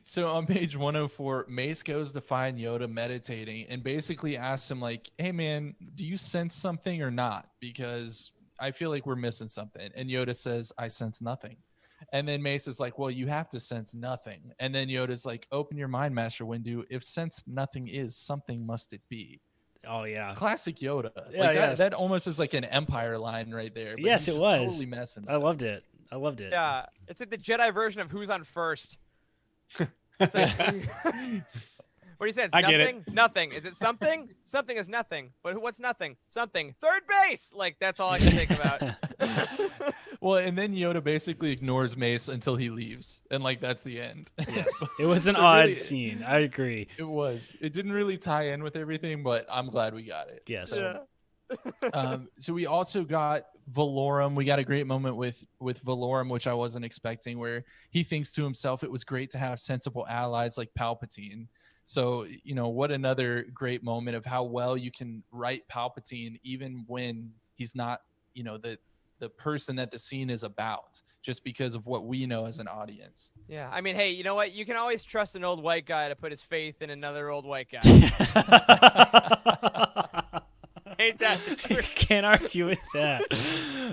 So on page 104, Mace goes to find Yoda meditating and basically asks him like, hey man, do you sense something or not? Because I feel like we're missing something. And Yoda says, I sense nothing. And then Mace is like, well, you have to sense nothing. And then Yoda's like, open your mind, Master Windu. If sense nothing is, something must it be. Oh, yeah. Classic Yoda. Yeah, like that almost is like an Empire line right there. But yes, he's it just was. Totally messing. I loved it. Yeah, it's like the Jedi version of Who's on First. It's like, what do you say? It's I nothing? get it. Nothing. Is it something? Something is nothing. But what's nothing? Something. Third base! Like, that's all I can think about. Well, and then Yoda basically ignores Mace until he leaves. And, like, that's the end. Yes. It was an odd scene. I agree. It was. It didn't really tie in with everything, but I'm glad we got it. Yes. So we also got Valorum. We got a great moment with Valorum, which I wasn't expecting, where he thinks to himself, it was great to have sensible allies like Palpatine. So, you know, what another great moment of how well you can write Palpatine, even when he's not, you know, the person that the scene is about, just because of what we know as an audience. Yeah, I mean, hey, you know what? You can always trust an old white guy to put his faith in another old white guy. Ain't that the truth? Can't argue with that.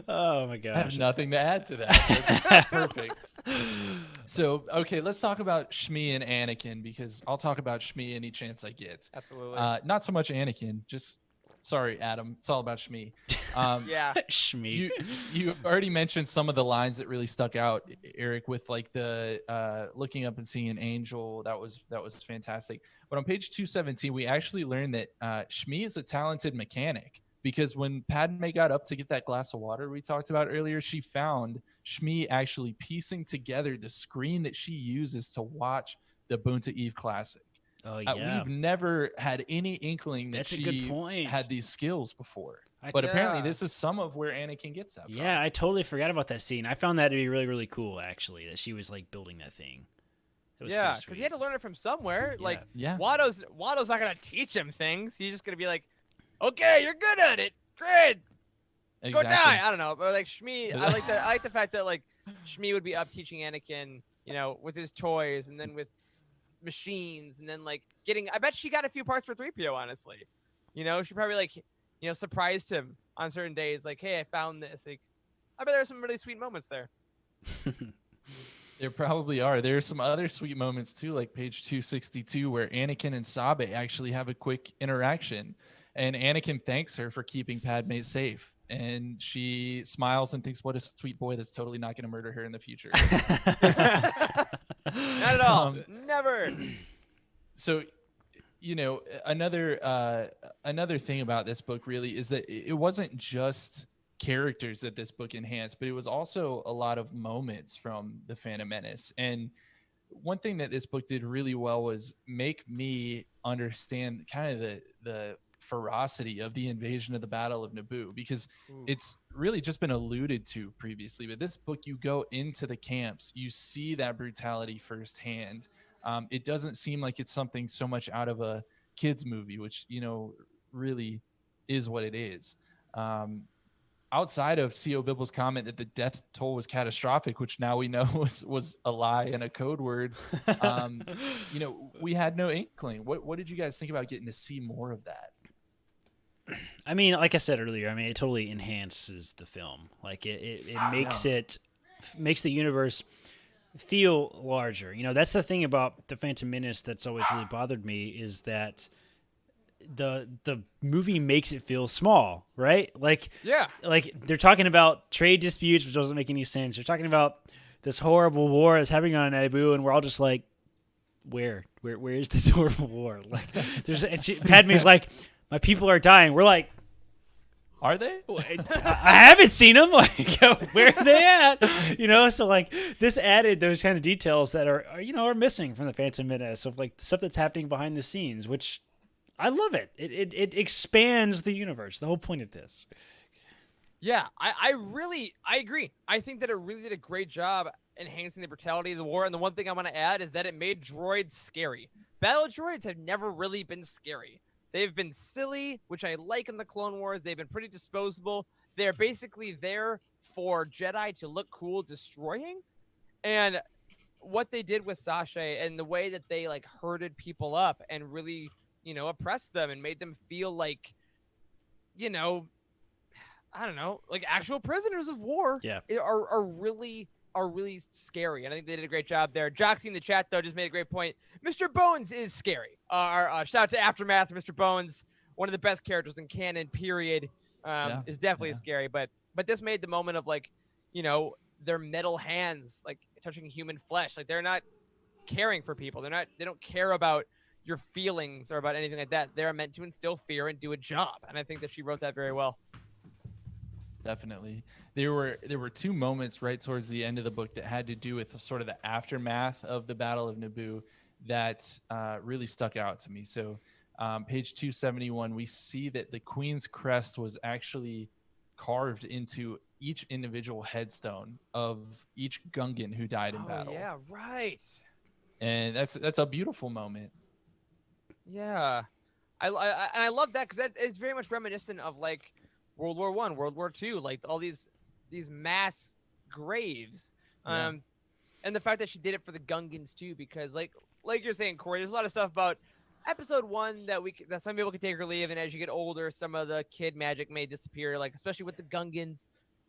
Oh my gosh. I have nothing to add to that. That's perfect. So, okay, let's talk about Shmi and Anakin, because I'll talk about Shmi any chance I get. Absolutely. Not so much Anakin, just sorry, Adam. It's all about Shmi. Yeah. Shmi. You already mentioned some of the lines that really stuck out, Eric, with like the looking up and seeing an angel. That was fantastic. But on page 217, we actually learned that Shmi is a talented mechanic. because when Padme got up to get that glass of water we talked about earlier, she found Shmi actually piecing together the screen that she uses to watch the Boonta Eve Classic. Oh yeah, We've never had any inkling that that's a good she point. had these skills before. I- But apparently Yeah. this is some of where Anakin gets that from. Yeah, I totally forgot about that scene. I found that to be really, really cool, actually, that she was like building that thing. It was Yeah, pretty because he had to learn it from somewhere. Yeah. Like Yeah. Watto's not gonna teach him things. He's just gonna be like, okay, you're good at it. Great. Go die. I don't know. But like Shmi, I like the fact that like Shmi would be up teaching Anakin, you know, with his toys and then with machines and then like I bet she got a few parts for 3PO, honestly. You know, she probably like, you know, surprised him on certain days, like, hey, I found this. Like, I bet there are some really sweet moments there. There probably are. There are some other sweet moments too, like page 262, where Anakin and Sabe actually have a quick interaction. And Anakin thanks her for keeping Padme safe. And she smiles and thinks, what a sweet boy that's totally not going to murder her in the future. Not at all. Never. So, you know, another thing about this book really is that it wasn't just characters that this book enhanced, but it was also a lot of moments from the Phantom Menace. And one thing that this book did really well was make me understand kind of the ferocity of the invasion of the Battle of Naboo, because it's really just been alluded to previously. But this book, you go into the camps, you see that brutality firsthand. It doesn't seem like it's something so much out of a kids movie, which, you know, really is what it is. Outside of C.O. Bibble's comment that the death toll was catastrophic, which now we know was a lie and a code word, you know, we had no inkling. What did you guys think about getting to see more of that? I mean, like I said earlier, I mean, it totally enhances the film. Like it makes the universe feel larger. You know, that's the thing about the Phantom Menace that's always really bothered me, is that the movie makes it feel small, right? Like they're talking about trade disputes, which doesn't make any sense. They're talking about this horrible war that's happening on Naboo, and we're all just like, where is this horrible war? Like, Padme's like, my people are dying. We're like, are they? I haven't seen them. Like, where are they at? You know, so like this added those kind of details that are missing from the Phantom Menace, of like stuff that's happening behind the scenes, which I love it. It expands the universe. The whole point of this. Yeah, I agree. I think that it really did a great job enhancing the brutality of the war. And the one thing I want to add is that it made droids scary. Battle droids have never really been scary. They've been silly, which I like in the Clone Wars. They've been pretty disposable. They're basically there for Jedi to look cool destroying. And what they did with Sasha and the way that they like herded people up and really, you know, oppressed them and made them feel like, you know, I don't know, like actual prisoners of war are really scary. And I think they did a great job there. Joxie in the chat, though, just made a great point. Mr. Bones is scary. Shout out to Aftermath. Mr. Bones, one of the best characters in canon, period, is definitely scary. But this made the moment of, like, you know, their metal hands, like, touching human flesh. Like, they're not caring for people. They don't care about your feelings or about anything like that. They're meant to instill fear and do a job. And I think that she wrote that very well. Definitely. There were two moments right towards the end of the book that had to do with sort of the aftermath of the Battle of Naboo that really stuck out to me. So page 271, we see that the Queen's crest was actually carved into each individual headstone of each Gungan who died in battle. Yeah, right. And that's a beautiful moment. Yeah. I love that, because it's very much reminiscent of, like, World War I, World War II, like all these mass graves. Yeah. And the fact that she did it for the Gungans too, because like you're saying, Corey, there's a lot of stuff about episode 1 that some people can take or leave, and as you get older, some of the kid magic may disappear, like especially with the Gungans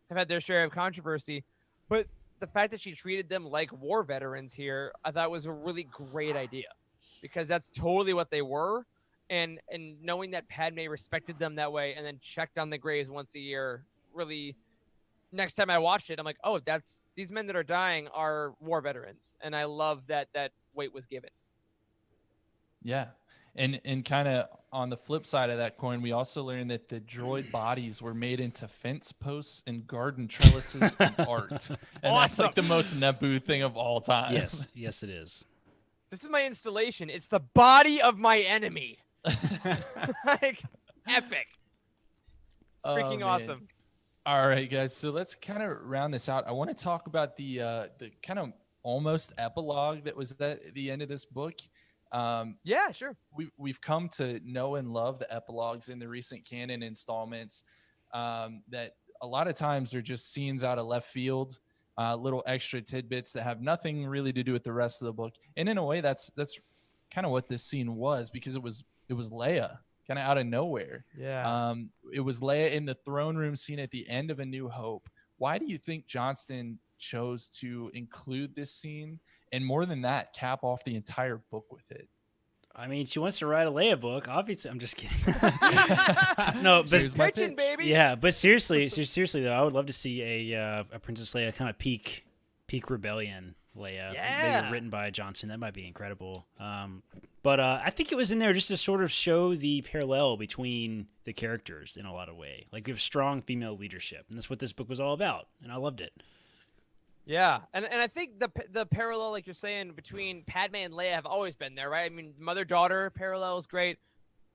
have had their share of controversy. But the fact that she treated them like war veterans here, I thought was a really great idea, because that's totally what they were. And knowing that Padme respected them that way and then checked on the graves once a year, really, next time I watched it, I'm like, oh, these men that are dying are war veterans. And I love that weight was given. Yeah. And kind of on the flip side of that coin, we also learned that the droid bodies were made into fence posts and garden trellises and art. And that's like the most Naboo thing of all time. Yes, it is. This is my installation. It's the body of my enemy. Like, epic. Freaking awesome. All right, guys. So let's kind of round this out. I want to talk about the kind of almost epilogue that was at the end of this book. Yeah, sure. We've come to know and love the epilogues in the recent canon installments. That a lot of times are just scenes out of left field, little extra tidbits that have nothing really to do with the rest of the book. And in a way, that's kind of what this scene was, because it was Leia kind of out of nowhere. Yeah. It was Leia in the throne room scene at the end of A New Hope. Why do you think Johnston chose to include this scene, and more than that, cap off the entire book with it? I mean, she wants to write a Leia book. Obviously, I'm just kidding. No, but Pitching, baby. Yeah, but seriously though, I would love to see a Princess Leia kind of peak rebellion Leia, maybe written by Johnson. That might be incredible. But I think it was in there just to sort of show the parallel between the characters in a lot of way. Like, we have strong female leadership, and that's what this book was all about, and I loved it. Yeah, and I think the parallel, like you're saying, between Padme and Leia have always been there, right? I mean, mother-daughter parallel is great.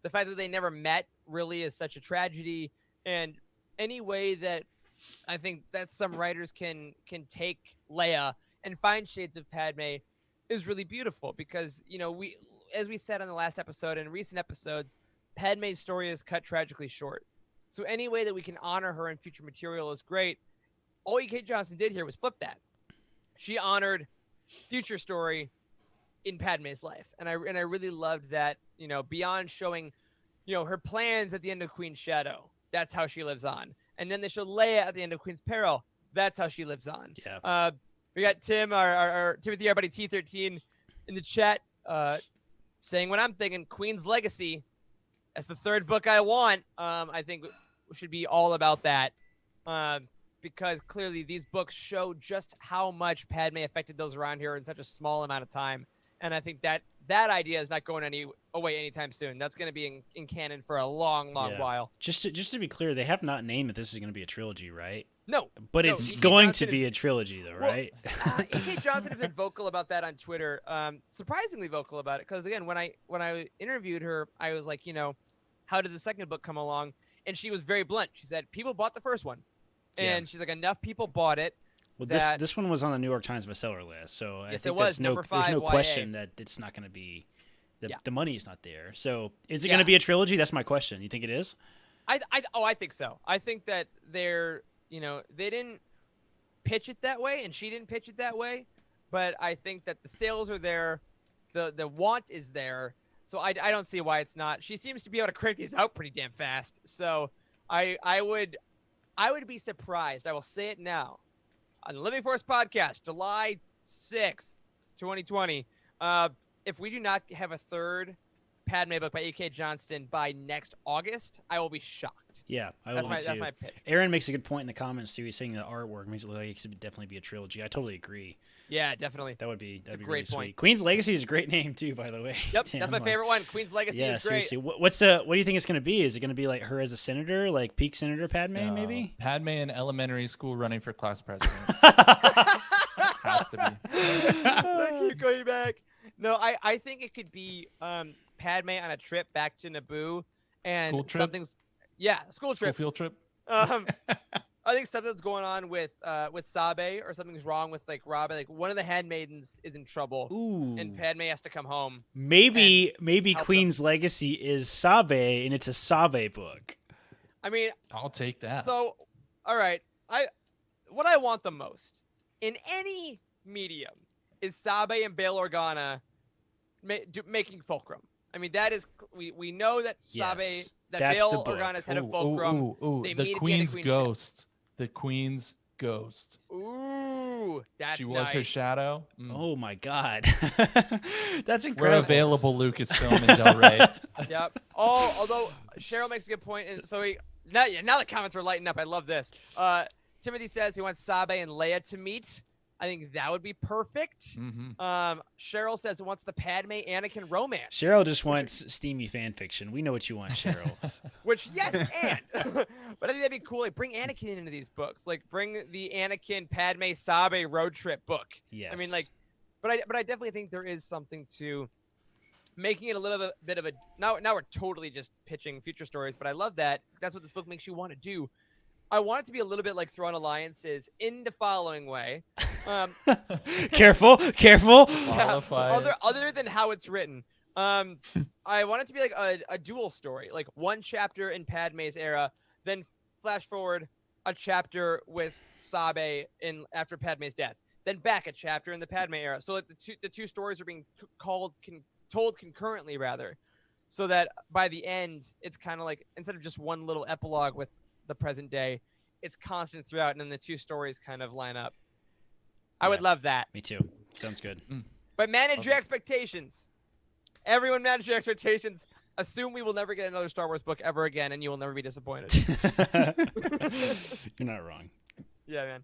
The fact that they never met really is such a tragedy, and any way that I think that some writers can take Leia and find shades of Padme is really beautiful, because, you know, as we said on the last episode and recent episodes, Padme's story is cut tragically short. So any way that we can honor her in future material is great. All E.K. Johnson did here was flip that. She honored future story in Padme's life. And I really loved that, you know, beyond showing, you know, her plans at the end of Queen's Shadow. That's how she lives on. And then they show Leia at the end of Queen's Peril. That's how she lives on. Yeah. We got Tim, our Timothy, our buddy T13 in the chat, saying what I'm thinking, Queen's Legacy. That's the third book I want. I think we should be all about that. Because clearly these books show just how much Padme affected those around here in such a small amount of time. And I think that idea is not going away anytime soon. That's going to be in canon for a long while. Just to be clear, they have not named that this is going to be a trilogy, right? No. But it's going to be a trilogy, though, right? E.K. Johnson has been vocal about that on Twitter, surprisingly vocal about it. Because, again, when I interviewed her, I was like, you know, how did the second book come along? And she was very blunt. She said, people bought the first one. And she's like, enough people bought it. Well, this one was on the New York Times bestseller list, so I think there's no question that it's not going to be the money's not there. So is it going to be a trilogy? That's my question. You think it is? I think so. I think that they didn't pitch it that way, and she didn't pitch it that way. But I think that the sales are there, the want is there. So I don't see why it's not. She seems to be able to crank these out pretty damn fast. So I would be surprised. I will say it now. On the Living Force podcast, July 6th, 2020, if we do not have a third Padme book by E.K. Johnston by next August, I will be shocked. Yeah, that's my pitch. Aaron makes a good point in the comments, too. He's saying the artwork makes it look like it could definitely be a trilogy. I totally agree. Yeah, definitely. That'd be a great really point. Sweet. Queen's Legacy is a great name, too, by the way. Yep, that's my favorite one. Queen's Legacy is great. Seriously. What do you think it's going to be? Is it going to be like her as a senator, like peak Senator Padme, maybe? Padme in elementary school running for class president. Has to be. I keep going back. No, I think it could be Padme on a trip back to Naboo, and school trip? School trip. School field trip. I think something's going on with Sabe, or something's wrong with like Rob. Like one of the handmaidens is in trouble, and Padme has to come home. Maybe Queen's Legacy is Sabe, and it's a Sabe book. I mean, I'll take that. So, all right, what I want the most in any medium is Sabe and Bail Organa making Fulcrum. I mean, that is we know that Sabe, that Bail Organa's head of Fulcrum. The Queen's Ghost. The Queen's Ghost. Ooh, that's She was her shadow. Oh my God, that's incredible. We're available, Lucasfilm and Del Rey. Yep. Although Cheryl makes a good point, and so now the comments are lighting up. I love this. Timothy says he wants Sabe and Leia to meet. I think that would be perfect. Cheryl says wants the Padme Anakin romance. Cheryl just wants steamy fan fiction. We know what you want, Cheryl. Which, yes, and but I think that'd be cool. Like, bring Anakin into these books. Like, bring the Anakin Padme Sabe road trip book. Yes. I mean, like, but I definitely think there is something to making it a little bit of a. Now we're totally just pitching future stories, but I love that. That's what this book makes you want to do. I want it to be a little bit like Thrawn Alliances in the following way. Careful. Other than how it's written. I want it to be like a dual story, like one chapter in Padme's era, then flash forward a chapter with Sabe after Padme's death, then back a chapter in the Padme era. So like the two stories are being told concurrently, rather, so that by the end it's kind of like, instead of just one little epilogue with the present day, it's constant throughout, and then the two stories kind of line up. I would love that. Me too. Sounds good. But manage your expectations. Everyone manage your expectations. Assume we will never get another Star Wars book ever again, and you will never be disappointed. You're not wrong. Yeah, man.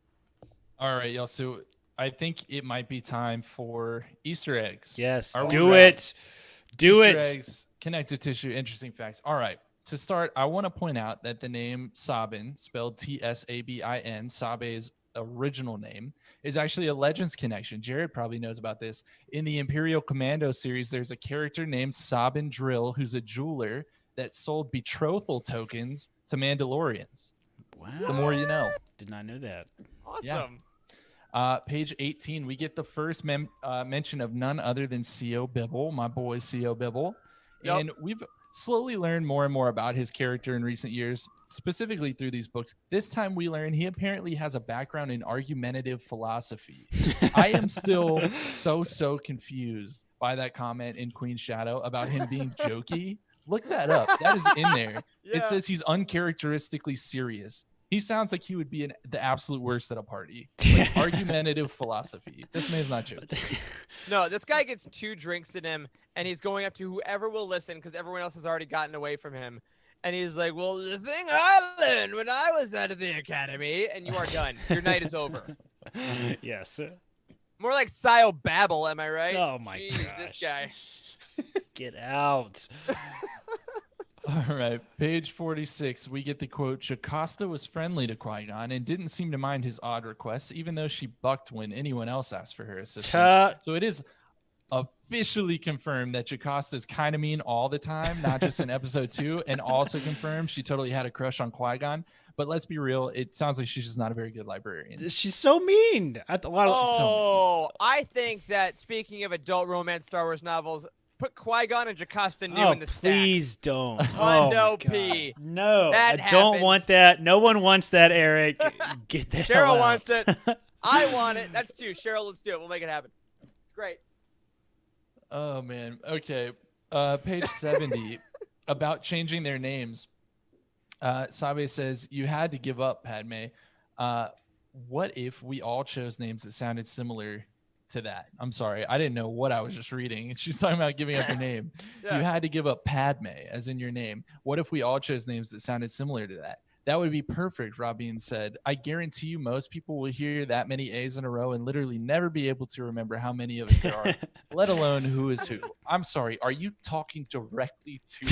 All right, y'all. So I think it might be time for Easter eggs. Yes. Are we Do ready? it. Do Easter it. eggs, connective tissue, interesting facts. All right. To start, I want to point out that the name Sabin, spelled Tsabin, Sabe's original name, is actually a Legends connection. Jared probably knows about this. In the Imperial Commando series, there's a character named Sabin Drill who's a jeweler that sold betrothal tokens to Mandalorians. Wow. The more you know. Did not know that. Awesome. Yeah. Page 18, we get the first mention of none other than C.O. Bibble, my boy C.O. Bibble. Yep. And we've slowly learned more and more about his character in recent years, specifically through these books. This time we learn he apparently has a background in argumentative philosophy. I am still so confused by that comment in Queen's Shadow about him being jokey. Look that up. That is in there. Yeah. It says he's uncharacteristically serious. He sounds like he would be the absolute worst at a party. Like, argumentative philosophy. This man's not joking. No, this guy gets 2 drinks in him, and he's going up to whoever will listen because everyone else has already gotten away from him. And he's like, well, the thing I learned when I was out of the academy, and you are done. Your night is over. Yes. More like Sio Babble, am I right? Oh, my Jeez, gosh. this guy. Get out. All right, page 46, we get the quote, Jocasta was friendly to Qui-Gon and didn't seem to mind his odd requests, even though she bucked when anyone else asked for her assistance. So it is officially confirmed that Jocasta is kind of mean all the time, not just in episode 2, and also confirmed she totally had a crush on Qui-Gon. But let's be real, it sounds like she's just not a very good librarian. She's so mean. I think that, speaking of adult romance Star Wars novels, put Qui-Gon and Jocasta New in the stacks. Please don't. Hundo P. No, That I don't happens. want that. No one wants that, Eric. Get that. Cheryl wants it. I want it. That's 2. Cheryl, let's do it. We'll make it happen. It's great. Oh, man. Okay. Page 70, about changing their names. Sabe says, you had to give up, Padme. What if we all chose names that sounded similar to that? I'm sorry, I didn't know what I was just reading. She's talking about giving up your name. Yeah. You had to give up Padme as in your name. What if we all chose names that sounded similar to that? That would be perfect, Rabin said. I guarantee you most people will hear that many A's in a row and literally never be able to remember how many of us there are, let alone who is who. I'm sorry, are you talking directly to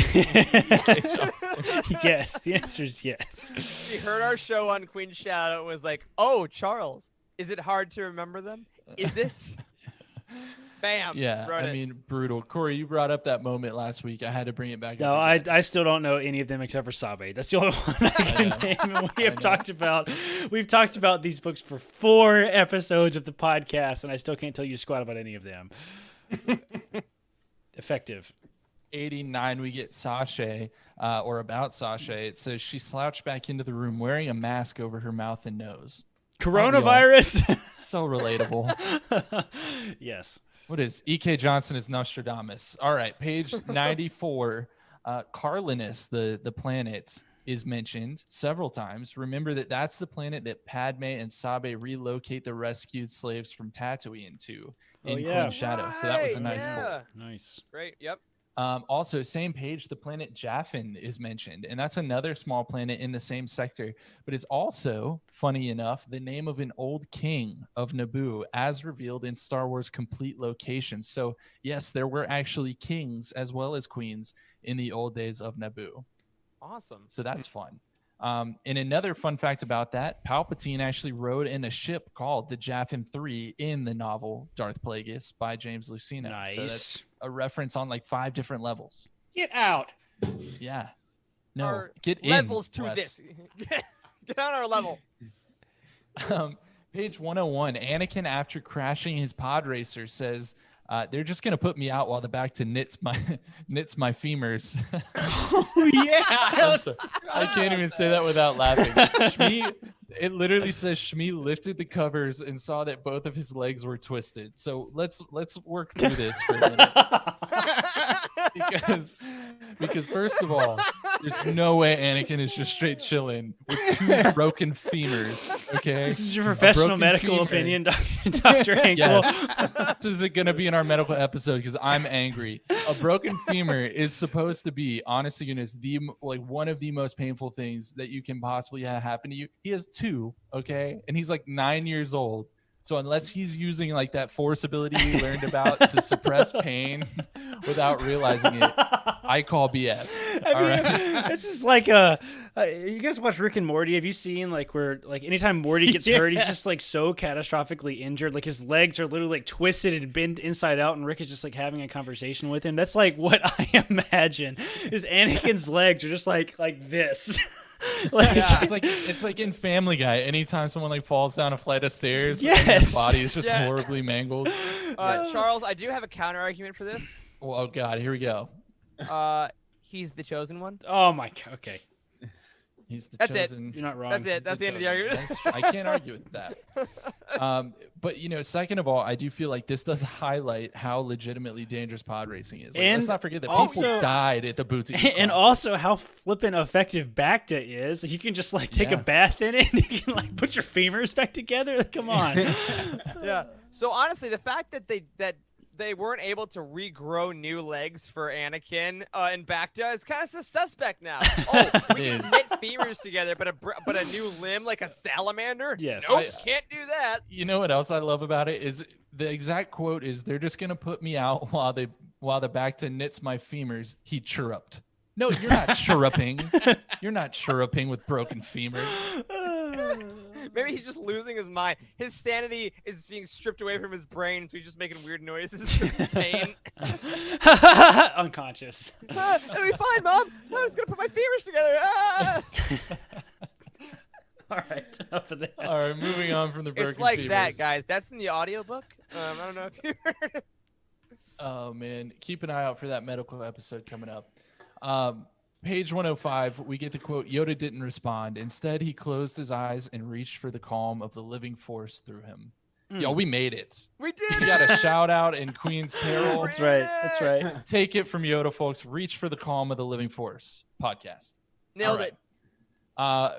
Yes, the answer is yes. She heard our show on Queen's Shadow and was like, oh, Charles, is it hard to remember them? Is it? Bam. Yeah, wrote I it. mean, brutal. Corey, you brought up that moment last week. I had to bring it back No, up. again. I still don't know any of them except for Sabe. That's the only one I can name. And we've talked about these books for 4 episodes of the podcast, and I still can't tell you squat about any of them. Effective. 89, we get Sashay, or about Sashay. It says she slouched back into the room wearing a mask over her mouth and nose. Coronavirus. So relatable. Yes. What is E.K. Johnson is Nostradamus? All right, page 94. Carlinus, the planet, is mentioned several times. Remember that's the planet that Padme and Sabe relocate the rescued slaves from Tatooine to in Queen's Shadow. So that was a nice pull. Nice. Great. Yep. Also, same page, the planet Jaffin is mentioned, and that's another small planet in the same sector. But it's also, funny enough, the name of an old king of Naboo, as revealed in Star Wars Complete Locations. So, yes, there were actually kings as well as queens in the old days of Naboo. Awesome. So that's fun. And another fun fact about that, Palpatine actually rode in a ship called the Jaffin 3 in the novel Darth Plagueis by James Luceno. Nice. So that's a reference on like 5 different levels. Get out. Yeah. No, Our get in. levels to Wes. this. Get on our level. Page 101, Anakin, after crashing his pod racer, says, they're just going to put me out while the back to knits my femurs. Oh, yeah. I'm sorry. I can't even say that without laughing. Shmi, it literally says Shmi lifted the covers and saw that both of his legs were twisted. So let's work through this for a minute. because first of all, there's no way Anakin is just straight chilling with 2 broken femurs. Okay, This is your professional medical femur. opinion, Dr. Hinkle. Yes. This is going to be in our medical episode because I'm angry. A broken femur is supposed to be, honestly, goodness, one of the most painful things that you can possibly have happen to you. He has 2, okay, and he's like 9 years old. So unless he's using like that force ability we learned about to suppress pain without realizing it, I call BS. I mean, this is like you guys watch Rick and Morty? Have you seen like where like anytime Morty gets hurt, he's just like so catastrophically injured, like his legs are literally like twisted and bent inside out, and Rick is just like having a conversation with him. That's like what I imagine is Anakin's legs are just like this. Like, Yeah, it's like in Family Guy. Anytime someone like falls down a flight of stairs, and Yes. their body is just Yeah. horribly mangled. Charles, I do have a counter argument for this. Oh God, here we go. He's the chosen one. oh my god. Okay, He's the That's it. chosen. you're not wrong. That's it. That's the end of the argument. I can't argue with that. But second of all, I do feel like this does highlight how legitimately dangerous pod racing is. Like, And let's not forget that also- people died at the boutique. And class. also how flippin' effective Bacta is. You can just like take a Yeah. bath in it and you can like put your femurs back together. Like, come on. Yeah. So honestly, the fact that they weren't able to regrow new legs for Anakin and Bacta is kind of suspect now. Oh, we It can is. knit femurs together, but a new limb like a salamander? Yes. Nope, can't do that. You know what else I love about it is the exact quote is, "They're just gonna put me out while the Bacta knits my femurs." He chirruped. No, you're not chirruping. You're not chirruping with broken femurs. Maybe he's just losing his mind. His sanity is being stripped away from his brain, so he's just making weird noises because of pain. Unconscious. It'll be fine, Mom. I was gonna put my femurs together. Ah! All right. Enough of that. All right, moving on from the broken It's like that, femurs. guys. That's in the audiobook. I don't know if you heard it. Oh man, keep an eye out for that medical episode coming up. Page 105, we get the quote, "Yoda didn't respond. Instead, he closed his eyes and reached for the calm of the living force through him." Yo, we made it. We did We got a shout out in Queen's Peril. That's right. That's right. Take it from Yoda, folks. Reach for the calm of the living force podcast. Nailed All right. it.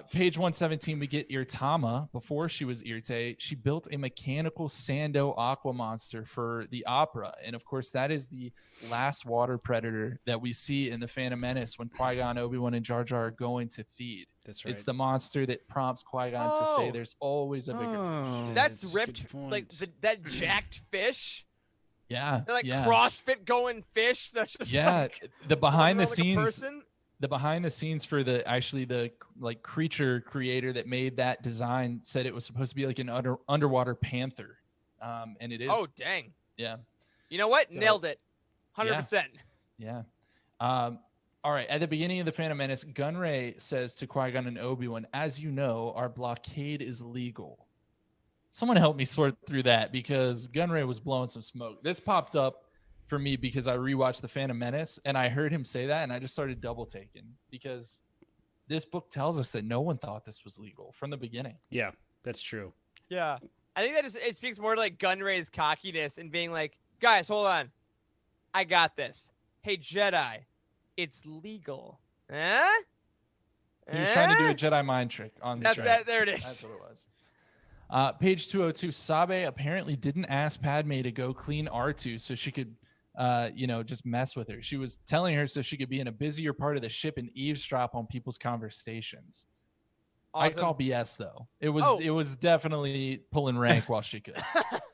Page 117, we get Irtama. Before she was Irte, she built a mechanical Sando aqua monster for the opera. And of course, that is the last water predator that we see in The Phantom Menace when Qui-Gon, Obi-Wan, and Jar Jar are going to Theed. That's right. It's the monster that prompts Qui-Gon to say there's always a bigger Oh. fish. That's That's a ripped, good like point. that jacked fish. Yeah. They're like yeah. CrossFit going fish. That's just Yeah. like, The behind the like a scenes. person. The behind the scenes for the like creature creator that made that design said it was supposed to be like an underwater panther, and it is. Oh dang! Yeah, You know what? So- Nailed it. 100%. yeah. All right. At the beginning of the Phantom Menace, Gunray says to Qui-Gon and Obi-Wan, "As you know, our blockade is legal." Someone help me sort through that because Gunray was blowing some smoke. This popped up for me because I rewatched The Phantom Menace and I heard him say that and I just started double taking because this book tells us that no one thought this was legal from the beginning. Yeah, that's true. Yeah. I think that it speaks more to like Gunray's cockiness and being like, guys, hold on. I got this. Hey, Jedi, it's legal. Huh? He was trying to do a Jedi mind trick on this. There it is. That's what it was. Page 202, Sabe apparently didn't ask Padme to go clean R2 so she could just mess with her. She was telling her so she could be in a busier part of the ship and eavesdrop on people's conversations. Awesome. I call BS though. It was definitely pulling rank while she could.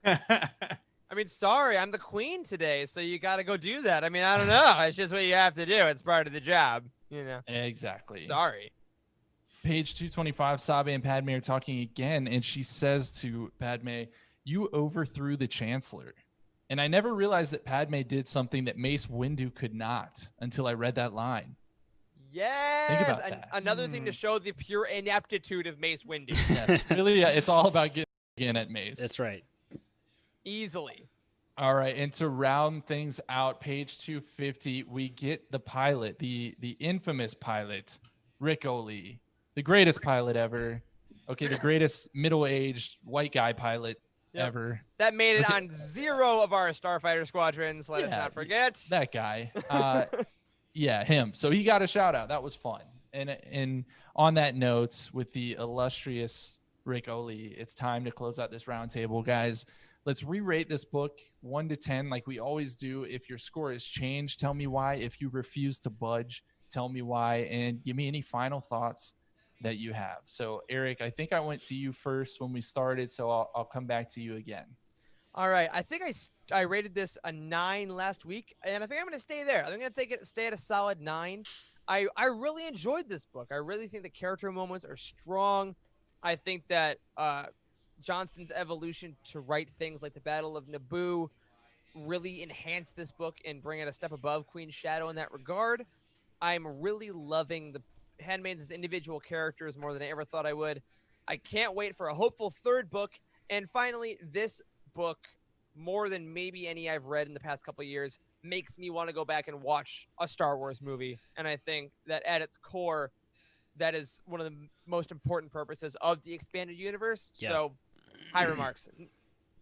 I mean, sorry, I'm the queen today, so you got to go do that. I mean, I don't know. It's just what you have to do. It's part of the job, Exactly. Sorry. Page 225, Sabe and Padme are talking again, and she says to Padme, "You overthrew the Chancellor." And I never realized that Padme did something that Mace Windu could not until I read that line. Yes. Think about that. Another thing to show the pure ineptitude of Mace Windu. Yes, really, it's all about getting in at Mace. That's right. Easily. All right, and to round things out, page 250, we get the pilot, the infamous pilot, Rick Oley, the greatest pilot ever. Okay, the greatest middle-aged white guy pilot ever. That made it on 0 of our Starfighter squadrons. Let us not forget. That guy. Yeah, him. So he got a shout out. That was fun. And on that note, with the illustrious Rick Oley, it's time to close out this roundtable, guys. Let's re-rate this book 1 to 10 like we always do. If your score has changed, tell me why. If you refuse to budge, tell me why. And give me any final thoughts that you have. So, Eric, I think I went to you first when we started, so I'll come back to you again. All right. I think I rated this a 9 last week, and I think I'm going to stay there. I'm going to stay at a solid 9. I really enjoyed this book. I really think the character moments are strong. I think that Johnston's evolution to write things like the Battle of Naboo really enhanced this book and bring it a step above Queen's Shadow in that regard. I'm really loving the Handmaids as individual characters more than I ever thought I would. I can't wait for a hopeful 3rd book. And finally, this book, more than maybe any I've read in the past couple of years, makes me want to go back and watch a Star Wars movie. And I think that at its core, that is one of the most important purposes of the expanded universe. Yeah. So, high remarks.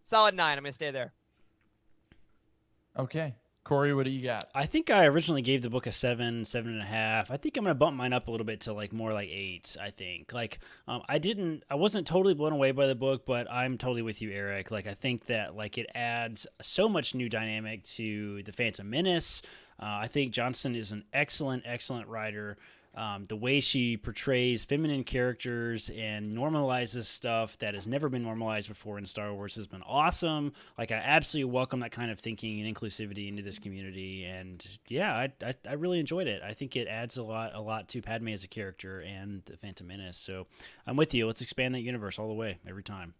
Solid 9. I'm going to stay there. Okay. Corey, what do you got? I think I originally gave the book a 7, 7.5. I think I'm gonna bump mine up a little bit to more like 8. I think I wasn't totally blown away by the book, but I'm totally with you, Eric. I think that it adds so much new dynamic to the Phantom Menace. I think Johnston is an excellent writer. The way she portrays feminine characters and normalizes stuff that has never been normalized before in Star Wars has been awesome. I absolutely welcome that kind of thinking and inclusivity into this community. And yeah, I really enjoyed it. I think it adds a lot to Padme as a character and the Phantom Menace. So I'm with you. Let's expand that universe all the way every time.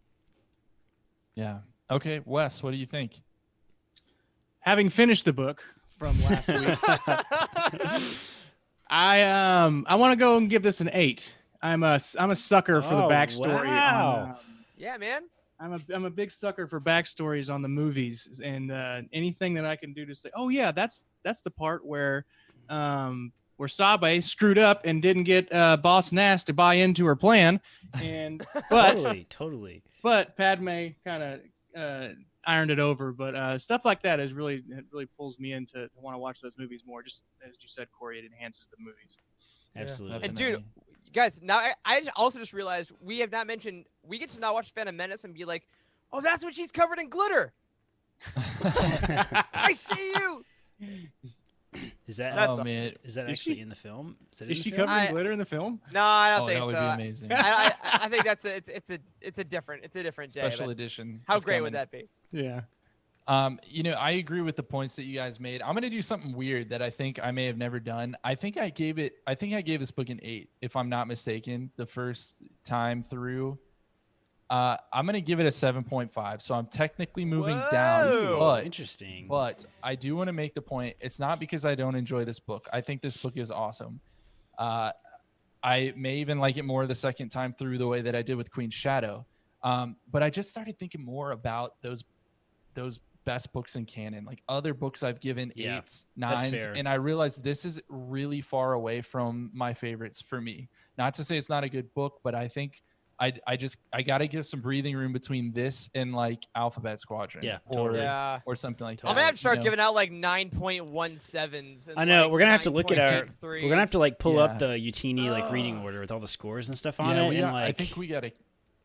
Yeah. Okay, Wes, what do you think? Having finished the book from last week, I want to go and give this an 8. I'm a sucker for the backstory. Wow. Yeah, man. I'm a big sucker for backstories on the movies, and anything that I can do to say, oh yeah, that's the part where Sabe screwed up and didn't get Boss Nass to buy into her plan, and totally. But Padme kind of ironed it over. But stuff like that really pulls me in to want to watch those movies more. Just as you said, Corey, it enhances the movies. Absolutely. And dude, guys, now I also just realized we have not mentioned we get to now watch Phantom Menace and be like, oh, that's what she's covered in glitter. I see you. Is that man? Is that actually in the film? Is she covered in glitter in the film? No, I don't think so. That would be amazing. I think that's it's a different Special day, edition. How great would that be? Yeah. I agree with the points that you guys made. I'm gonna do something weird that I think I may have never done. I think I gave this book an 8, if I'm not mistaken, the first time through. I'm gonna give it a 7.5. So I'm technically moving down. But interesting. But I do want to make the point. It's not because I don't enjoy this book. I think this book is awesome. I may even like it more the second time through the way that I did with Queen's Shadow. But I just started thinking more about those best books in canon, like other books I've given 8s, 9s, and I realized this is really far away from my favorites for me. Not to say it's not a good book, but I think I got to give some breathing room between this and like Alphabet Squadron, or something like that. I'm gonna have to start giving out like 9.17s. I know we're gonna have to look at we're gonna have to pull up the Utini reading order with all the scores and stuff on it. I think we got to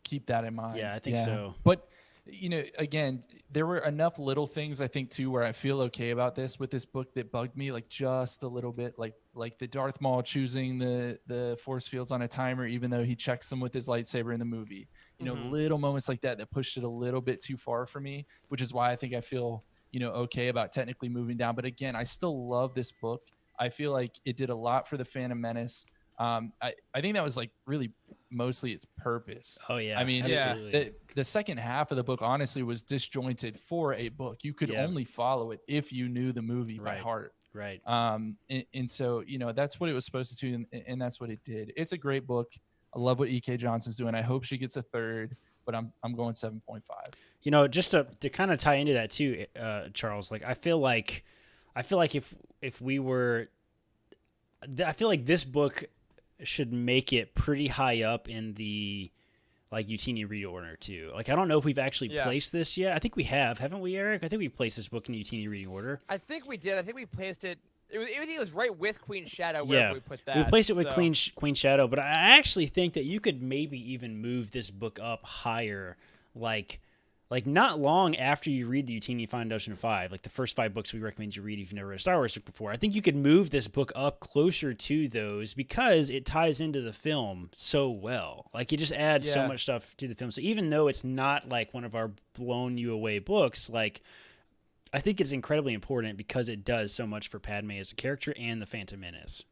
keep that in mind. Yeah, I think so. But again, there were enough little things I think too where I feel okay about this with this book that bugged me like just a little bit, like the Darth Maul choosing the force fields on a timer even though he checks them with his lightsaber in the movie. Little moments like that pushed it a little bit too far for me, which is why I think I feel okay about technically moving down. But again, I still love this book. I feel like it did a lot for the Phantom Menace. I think that was like really mostly its purpose. Oh yeah. I mean, absolutely. the second half of the book honestly was disjointed for a book. You could only follow it if you knew the movie by heart. Right. And so, that's what it was supposed to do. And that's what it did. It's a great book. I love what E.K. Johnson's doing. I hope she gets a third, but I'm going 7.5. Just to kind of tie into that too, Charles, like I feel like if we were, I feel like this book should make it pretty high up in the like Utini read order too. Like I don't know if we've actually placed this yet. I think we have, haven't we, Eric? I think we've placed this book in Utini reading order. I think we did. I think we placed it. It was right with Queen Shadow where we put that. We placed it with Queen Shadow, but I actually think that you could maybe even move this book up higher, like not long after you read the Utini Foundation 5, like the first 5 books we recommend you read if you've never read a Star Wars book before. I think you could move this book up closer to those because it ties into the film so well. Like it just adds so much stuff to the film. So even though it's not like one of our blown you away books, like I think it's incredibly important because it does so much for Padme as a character and the Phantom Menace.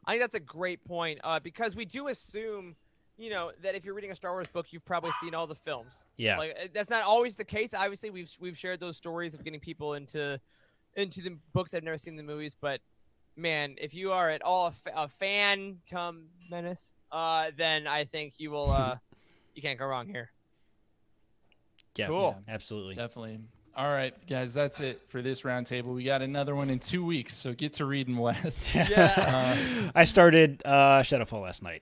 I think that's a great point because we do assume, that if you're reading a Star Wars book, you've probably seen all the films. Yeah. Like that's not always the case. Obviously, we've shared those stories of getting people into the books that have never seen the movies. But man, if you are at all a Phantom Menace, then I think you will. You can't go wrong here. Yeah. Cool. Yeah, absolutely. Definitely. All right, guys, that's it for this roundtable. We got another one in 2 weeks, so get to reading, Wes. I started Shadowfall last night.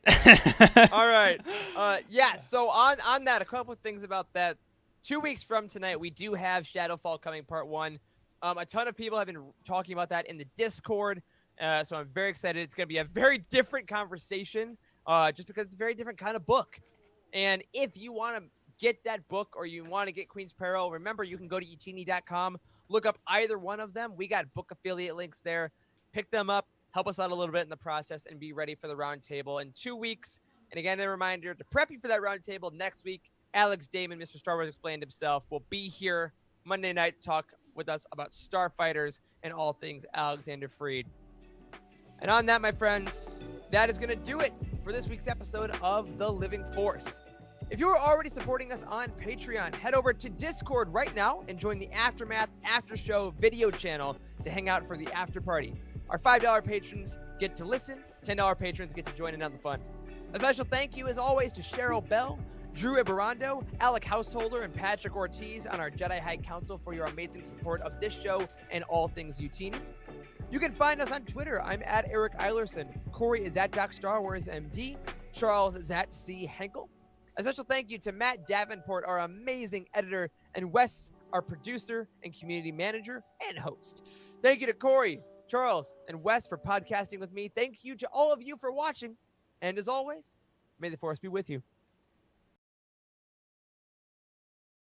All right. So on that, a couple of things about that. 2 weeks from tonight, we do have Shadowfall coming part 1. A ton of people have been talking about that in the Discord, so I'm very excited. It's going to be a very different conversation just because it's a very different kind of book. And if you want to get that book or you want to get Queen's Peril, remember you can go to utini.com, look up either one of them. We got book affiliate links there. Pick them up, help us out a little bit in the process, and be ready for the roundtable in 2 weeks. And again, a reminder to prep you for that roundtable next week. Alex Damon, Mr. Star Wars Explained himself, will be here Monday night to talk with us about Starfighters and all things Alexander Freed. And on that, my friends, that is going to do it for this week's episode of The Living Force. If you are already supporting us on Patreon, head over to Discord right now and join the Aftermath After Show video channel to hang out for the after party. Our $5 patrons get to listen, $10 patrons get to join in on the fun. A special thank you, as always, to Cheryl Bell, Drew Ibarando, Alec Householder, and Patrick Ortiz on our Jedi High Council for your amazing support of this show and all things Utini. You can find us on Twitter. I'm at Eric Eilerson. Corey is at Doc Star Wars MD. Charles is at C. Henkel. A special thank you to Matt Davenport, our amazing editor, and Wes, our producer and community manager and host. Thank you to Corey, Charles, and Wes for podcasting with me. Thank you to all of you for watching. And as always, may the Force be with you.